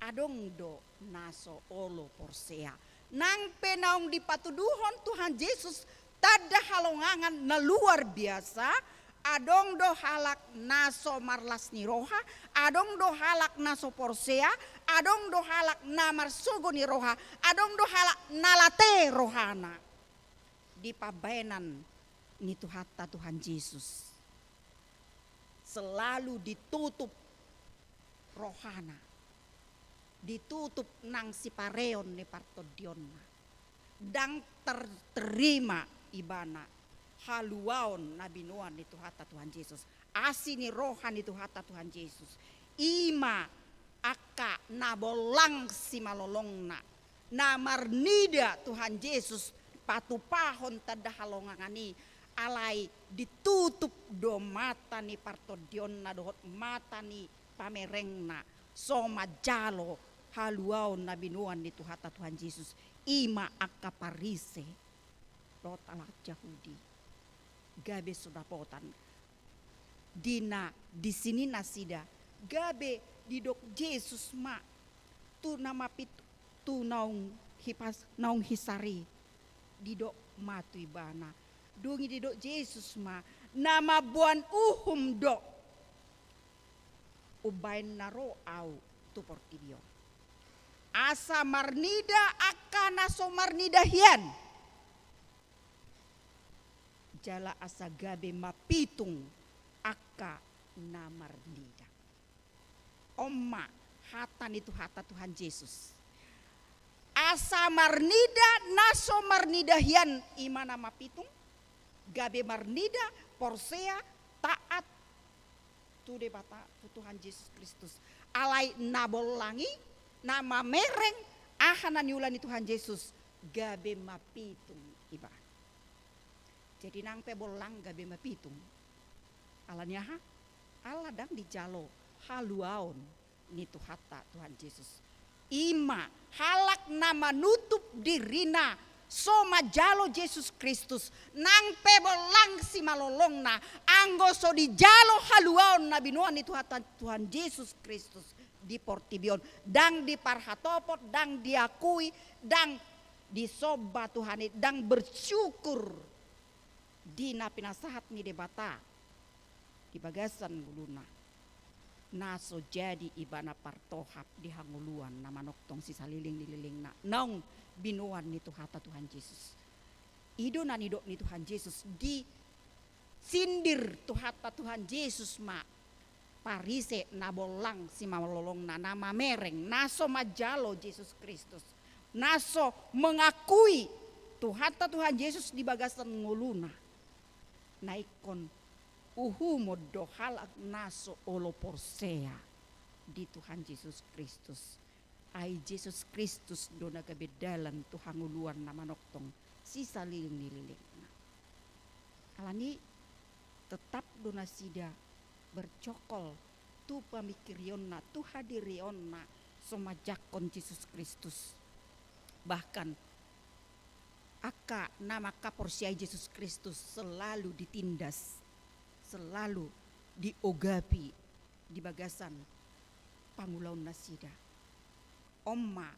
adongdo naso olo porsea nang penaung dipatuduhon Tuhan Yesus tada halongangan na luar biasa adongdo halak naso marlas ni roha adongdo halak naso porsea adongdo halak na marsogo ni roha adongdo halak nalate rohana di pabenan ni tuhata Tuhan Yesus selalu ditutup rohana ditutup nang sipareon ni partodionna dang terterima ibana haluaon nabinuan ni tuhata Tuhan Yesus asini rohani tuhata Tuhan Yesus ima aka nabolang si malolongna na marnida Tuhan Yesus patupahon tada halongangani alai ditutup do mata ni partodionna dohot mata ni pamerengna soma jalo haluaon nabinuan ni tuhata Tuhan Yesus ima akaparise rotalak Yahudi gabe sudapotan dina di sini nasida gabe didok Yesus ma tu nama pitu tu naung hisari didok matu ibana dungi didok Yesus ma nama buan do ubain naro au tu portidio asa marnida akana so marnida hian. Jala asa gabe mapitung aka na marnida. Oma hatan itu hata Tuhan Yesus. Asa marnida naso marnida hian imana mapitung. Gabe marnida porsea taat tu debata Tuhan Yesus Kristus. Alai nabolangi nama mereng ahana niulani Tuhan Yesus gabe mapitung iba. Jadi nang pe bolang gabe mapitung. Alanya ha? Allah dang dijalo haluaon ni tuhata Tuhan Yesus. Ima halak nama nutup dirina soma jalo Yesus Kristus nang pe bolang si malolongna anggo so dijalo haluaon na binuan ni tuhata Tuhan Yesus Kristus di portibion dang diparhatopot dang diakui dang disoba Tuhan dang bersyukur dina pinasahat ni debata di bagasan guluna naso jadi ibana partohap di hanguluan nama noktong si saliling nililing na naung binuan ni tuhata Tuhan Yesus ido na nido ni Tuhan Yesus di sindir tuhata Tuhan Yesus ma parise nabolang si malolong na nama mereng naso majalo Yesus Kristus naso mengakui tuhata Tuhan Yesus di bagasan nguluna naikon uhumodo halak naso olo porsea di Tuhan Yesus Kristus. Ai Yesus Kristus dona kebedalan Tuhan uluan nama noktong sisa liling-liling. Alani tetap dona sida bercokol tu pamikirionna tu hadirionna somajakon Yesus Kristus. Bahkan aka nama kaporsia Yesus Kristus selalu ditindas, selalu diogapi di bagasan pangulaun nasida. Oma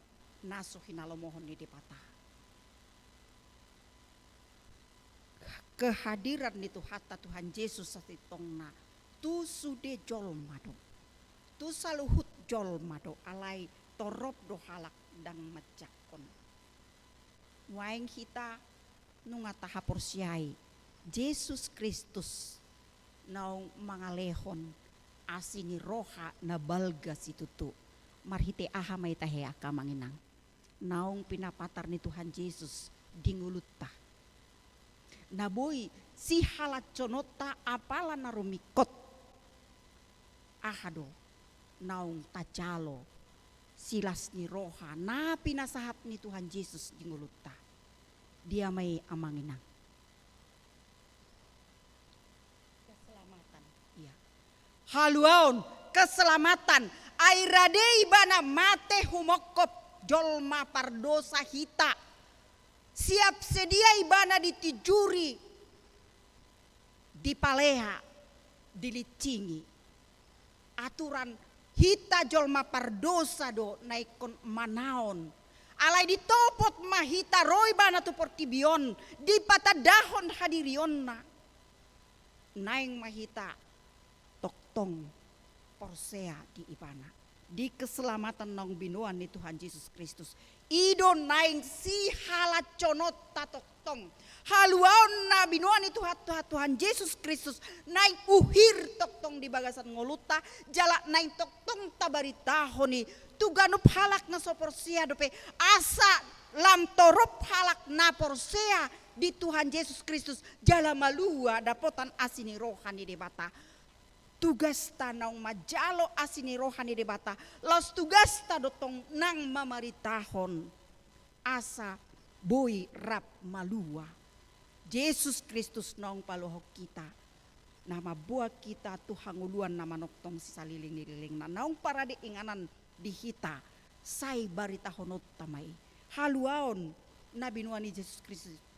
naso hinalomohon ni depata. Kehadiran itu hatta Tuhan Yesus satitongna tu sude jolmado, tu saluhut jolmado alai torop do halak dang macakon. Waeng kita nunga taha porsiai Yesus Kristus naung mangalehon asini roha na balga situtu marhite aha mai tahe aka manginang naung pinapatar ni Tuhan Yesus dingulutta naboi si halat conota apala narumikot ahado naung tajalo silas ni roha na pinasahat ni Tuhan Yesus dingulutta dia may amanginang keselamatan iya haluaon keselamatan airadei bana mate humokop jolma pardosa hita siap sedia ibana ditijuri dipaleha dilicingi aturan hita jolma pardosa do naikon manaon alai ditopot mahita roy bana tu portibion di patadahon hadirionna naing mahita toktong porsea di ibana di keselamatan nong binuan ni Tuhan Yesus Kristus ido naing si halat conot toktong haluaon na binuan ni Tuhan Yesus Kristus naing uhir toktong di bagasan ngoluta jala naing toktong tabaritahon ni tuganup halak na so porsea dope asa lam torop halak na porsea di Tuhan Yesus Kristus jala malua dapotan asini rohani debata tugas tanong majalo asini rohani debata los tugas ta dotong nang mamaritahon asa boy rap malua Yesus Kristus nong palohok kita nama buah kita Tuhan uluan nama noktong sisaliling-liling na naung para diinganan dihita sai barita honot tamai haluaon nabi nuani Yesus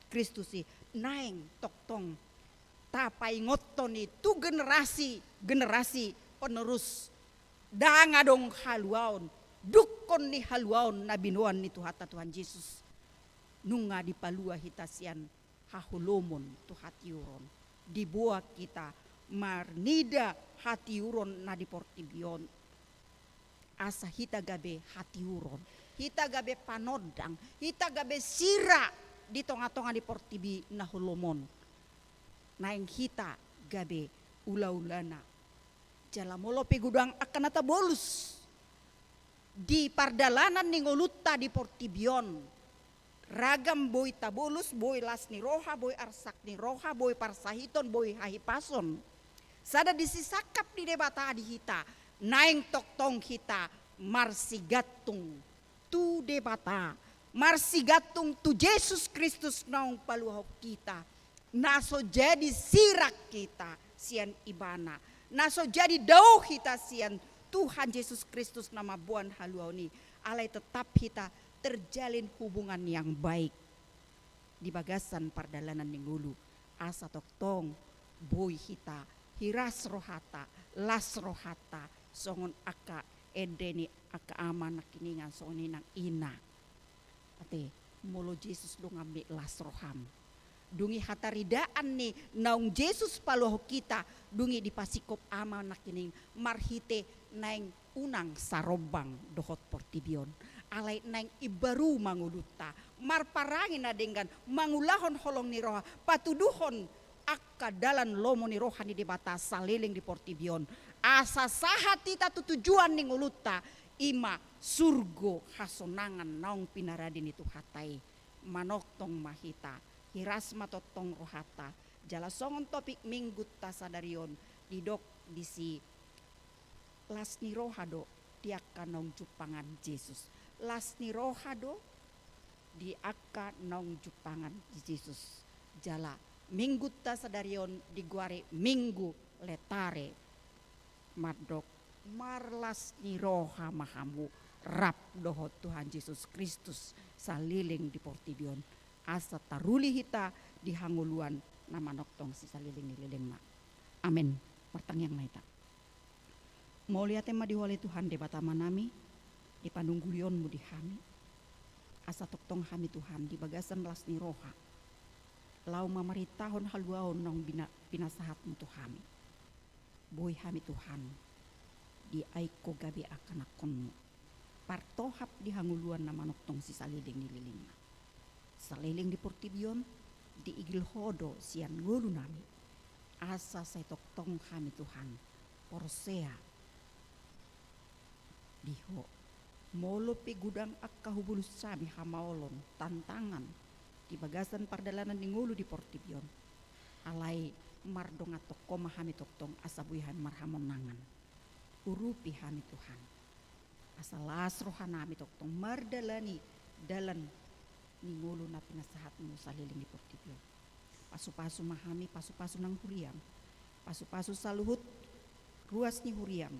Kristus naeng toktong tapai ngotoni tu generasi penerus dangadong haluaon dukon ni haluaon nabi nuani Tuhan Yesus nunga dipalua hitasian hahulomon tu hatiuron dibuat kita marnida hatiuron na diportibion asa hita gabe hati uron hita gabe panodang, hita gabe sira di tonga-tonga di portibi nahulomon. Naing hita gabe ula-ulana. Jala molope gudang akan ata bolus. Di pardalanan ni ngolutta di portibion. Ragam boy tabolus, boy las ni roha, boy arsak ni roha, boy parsahiton, boy hahipason. Sada disisakap di debata di hita. Naing toktong hita marsigatung tu debata. Marsigatung tu Yesus Kristus naung paluhok kita. Naso jadi sirak kita sian ibana. Naso jadi dauh kita sian Tuhan Yesus Kristus nama buan haluau ni. Alai tetap kita terjalin hubungan yang baik. Di bagasan pardalanan ninggulu. Asa toktong boy hita. Hiras rohata, las rohata, songon aka edeni aka aman nakiningan songon inang ina. Ate molo Yesus lu ngambil las roham. Dungi hataridaan ni naung Yesus paloh kita dungi di pasikop aman nakining marhite naing unang sarobang dohot portibion. Alai naing ibaru manguluta marparangin na dengan mangulahon holong ni roha patuduhon akka dalan lomo ni rohani di batas saliling di portibion. Asa sahat kita tujuan ning uluta ima surgo hasonangan naung pinaradin itu hatai manoktong mahita hiras matotong rohata jala songon topik minggu tasadarion didok disi las ni rohado diaka naung jupangan Yesus las ni rohado di akka naung jupangan Yesus jala minggu tasadarion diguare minggu letare madok marlas ni roha mahamu rap dohot Tuhan Yesus Kristus saliling di portibion asa taruli hita di hanguluan nama noktong si saliling nilileng ma. Amin. Pertanyaan maita. Mau lihat tema diwali Tuhan debata manami di panunggulionmu di hami asa toktong hami Tuhan di bagasan las ni roha. Lau mamaritahon haluaon nong pinasahatmu Tuhan. Boy hami Tuhan. Di aiko gabe akan akonmu. Partohap di hanguluan nama noktong si saliling nililing. Saliling di portibion. Di igil hodo sian ngulu nami. Asa say toktong hami Tuhan. Porsea. Diho. Molo pe gudang akka hubulus sami hamaolon. Tantangan. Di bagasan pardalanan di ngulu di portibion. Alai mardong atau koma hami toktong asabuihan marhamon nangan. Urupi hami Tuhan. Asalas rohan hami toktong mardalani dalan ni ngulu na pinasahatmu saliling di portibion. Pasu-pasu mahami pasu-pasu nang huriam. Pasu-pasu saluhut ruas ni huriam.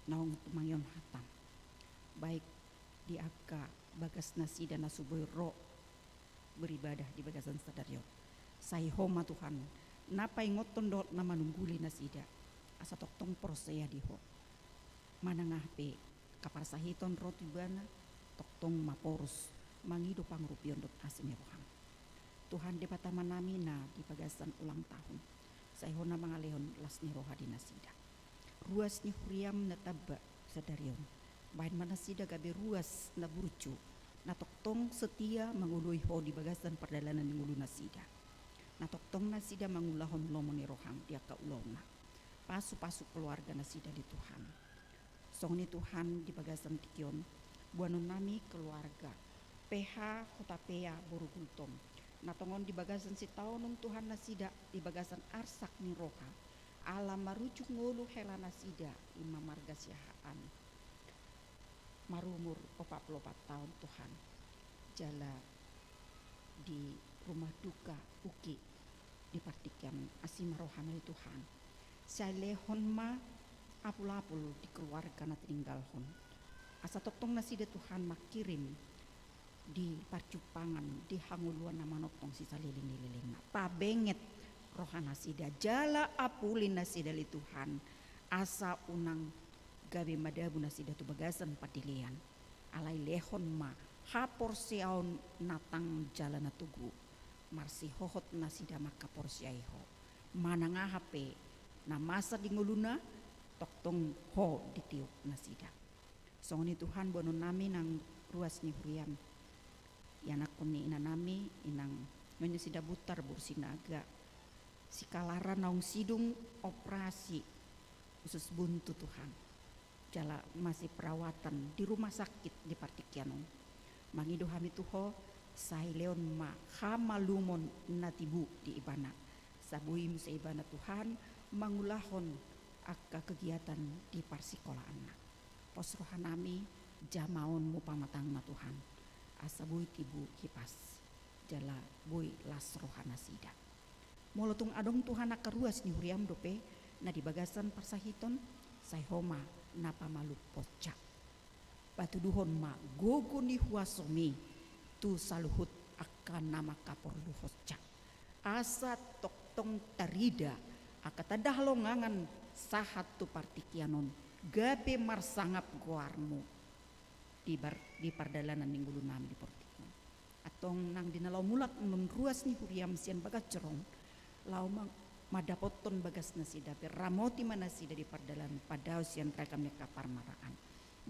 Naung tumangyon hatam. Baik di akka bagas nasi dan nasuboy ro beribadah di bagasan sadarion. Say homa Tuhan. Napai ngoton dot na manungguli nasida. Asa toktong prosea diho. Manangah pe kapar sahiton roti bana toktong maporus mangido pangrupion dot asin roham. Tuhan de pataman nami na di bagasan ulang tahun. Say hona mangalehon las ni roha di nasida. Ruas ni huriam na taba sadarion. Bahan manasida gabe ruas na burcu. Na toktong setia mangului ho di bagasan perdalanan di ngulu nasida. Na toktong nasida mangulahon lomo ni rohang dia ka ulona. Pasu-pasu keluarga nasida di Tuhan. Song ni Tuhan di bagasan tikion. Buanon nami keluarga. PH Hotapea Borugultom. Na tongon di bagasan si taonon Tuhan nasida di bagasan arsak ni roha. Alam marujuk ngulu hela nasida imam marga siahaan. Marumur 44 tahun Tuhan. Jala di rumah duka uki di partikan asima rohana Tuhan. Saya lehon ma apul-apul di keluarga na tinggal hon. Asa toktong nasida Tuhan makirim di parcupangan di hanguluan nama noktong si saliling nililing. Pabenget rohana sida jala apulin nasida li Tuhan. Asa unang gabe madabu nasida tu bagasan padilian alai lehon ma hapor siaon natang jalan tugu marsi hohot nasida maka porsiaiho mananga hape na masa di nguluna toktong ho ditiup nasida Songoni Tuhan bono nami nang ruas ni huriam. Yanak kuni ina nami inang nyonya sida butar bursinaga. Si kalara naung sidung operasi khusus buntu Tuhan. Jala masih perawatan di rumah sakit di Partikianong. Mangido hami tuho sai leon ma hamalumon natibu di ibana. Sabui musa ibana Tuhan mangulahon akka kegiatan di parsikolaanna. Posrohanami jamaon mu pamatangna Tuhan. Asabui tibu kipas jala bui lasrohana sida. Molotung adong Tuhan akaruas ni huriam dope na di bagasan parsahiton sai homa napa malu pocak. Batu duhon ma gogo ni huasomi tu saluhut akan nama kapor luhocak. Asa toktong tarida akatadah longangan sahat tu Partikianon gabe marsangap goarmu di pardalanan ninggulu nami di Partikianon. Atong nang dinalau mulak nun ruas ni huriam sian bagas cerong lau madapoton bagas nasi dape ramoti manasi dari pardalan padao sian rakam kapar maraan.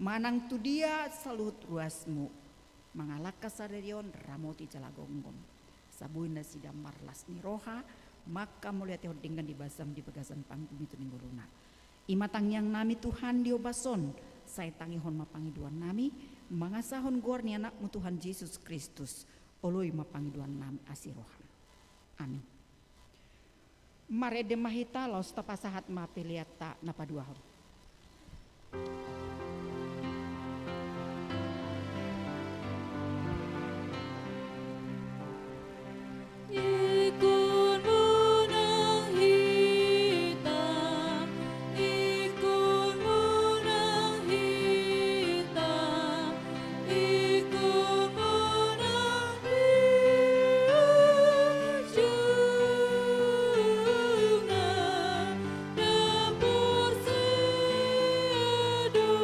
Manang tu dia salut ruasmu mangalaka sadarion ramoti jalagonggom. Sabui nasi marlas ni roha maka mulia teh dengan dibasam di bagasan panggung itu ningguluna. Imatang yang nami Tuhan diobason saya tangihon mapangiduan nami mangasahon gorni anakmu Tuhan Yesus Kristus oloi mapangiduan nami asirohan. Amin. Marede mahita los tapasahat mapeliata napaduahon. Aduh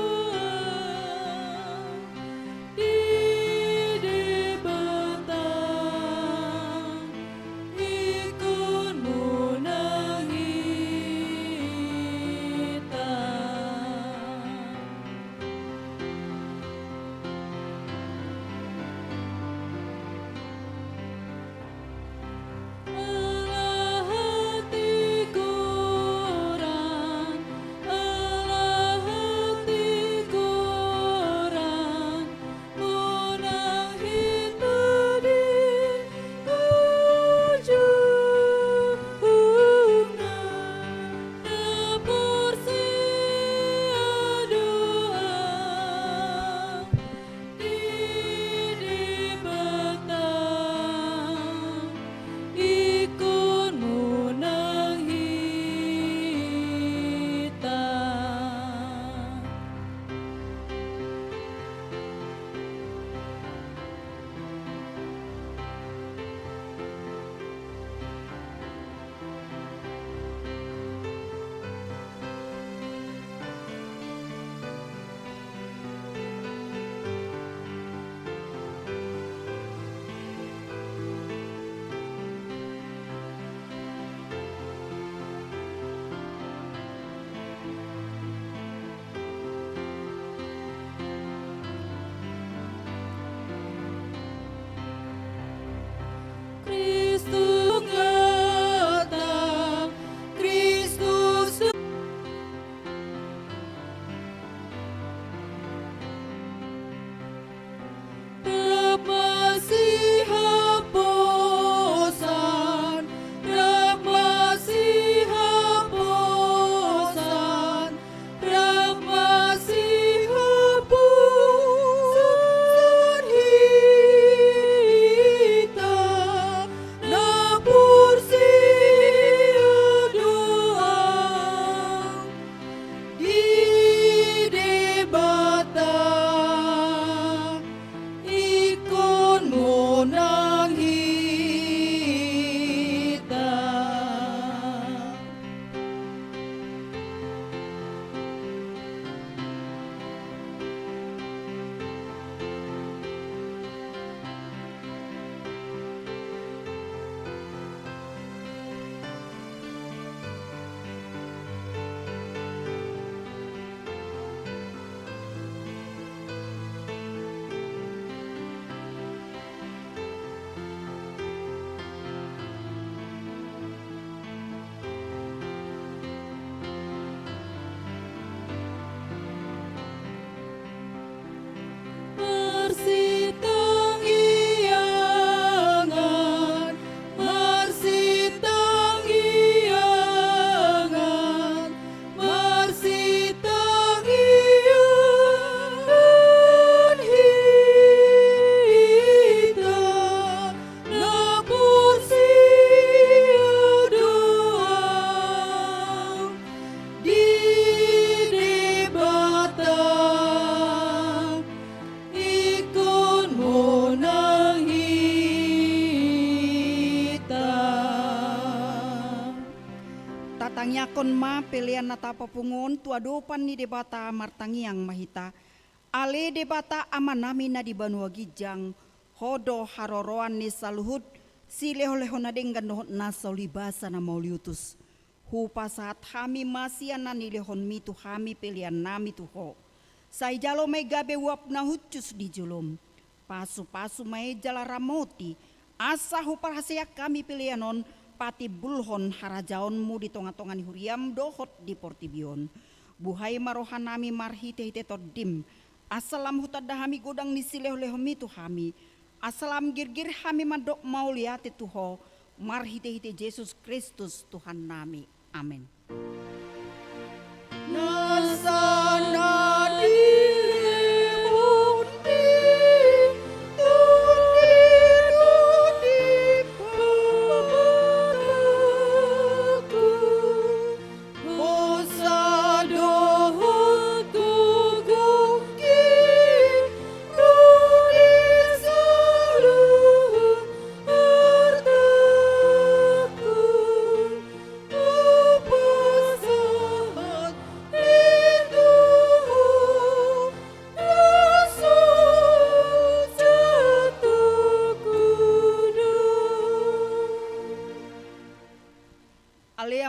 kon ma pelian nata papungon tuadopan ni debata martangiang mahita. Ale debata amanami na di Banua Gijang hodo haroroan ni saluhut si leho-leho na denggan dohot na solibasa na mauliutus. Hupa saat hami masian na nilehon mitu hami pelian nami tuho. Sai jalo may gabe wap na hucus di julum. Pasu-pasu may jala ramoti. Asa huparhaseak kami pilianon pati bulhon harajaonmu di tonga-tongan huriam dohot di portibion. Buhay marohan nami marhite-hite todim. Asalam hutadahami godang nisileh-leho mitu hami. Asalam girgir hami madok mauliate tuho. Marhite-hite Yesus Kristus Tuhan nami. Amin. Nasana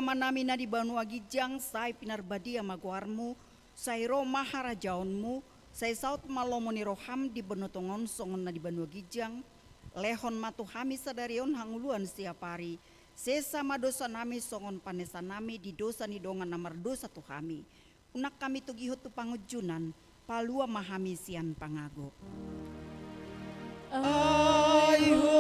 manami na di Banua Gijang, say pinarbadi amaguarmu, say Roma harajaonmu, say saut malomoni roham di benotongon songon na di Banua Gijang, lehon matu hami sadarion hanguluan siap hari, sesama dosa nami songon panesa nami di dosa ni dongan namar dosa tu kami, unak kami tu gihut tu pangujunan, palua mahami sian pangago. Ayo.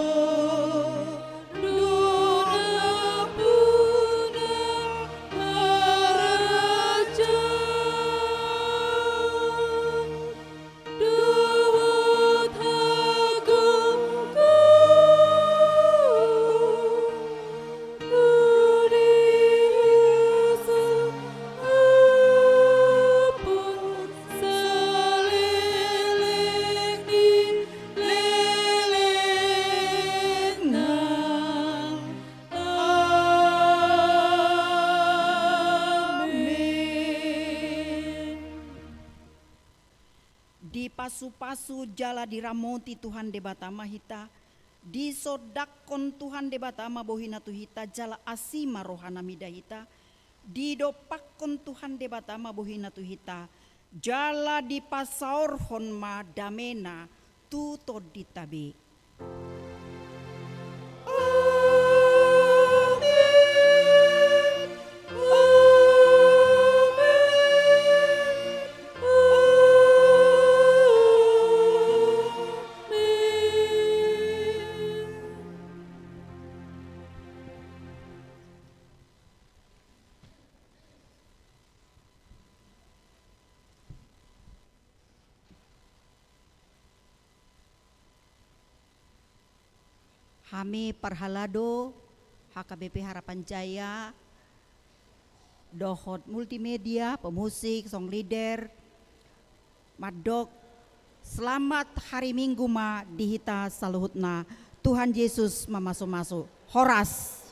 Pasu-pasu jala diramoti Tuhan debata mahita, disodakon Tuhan debata mabohina tuhita jala asima rohana midahita, didopakon Tuhan debata mabohina tuhita, jala dipasaur honma damena tuto ditabe. Kami Parhalado, HKBP Harapan Jaya, Dohot Multimedia, pemusik, song leader, Madok, selamat hari Minggu ma dihita saluhutna, Tuhan Yesus mamasu-masu, Horas.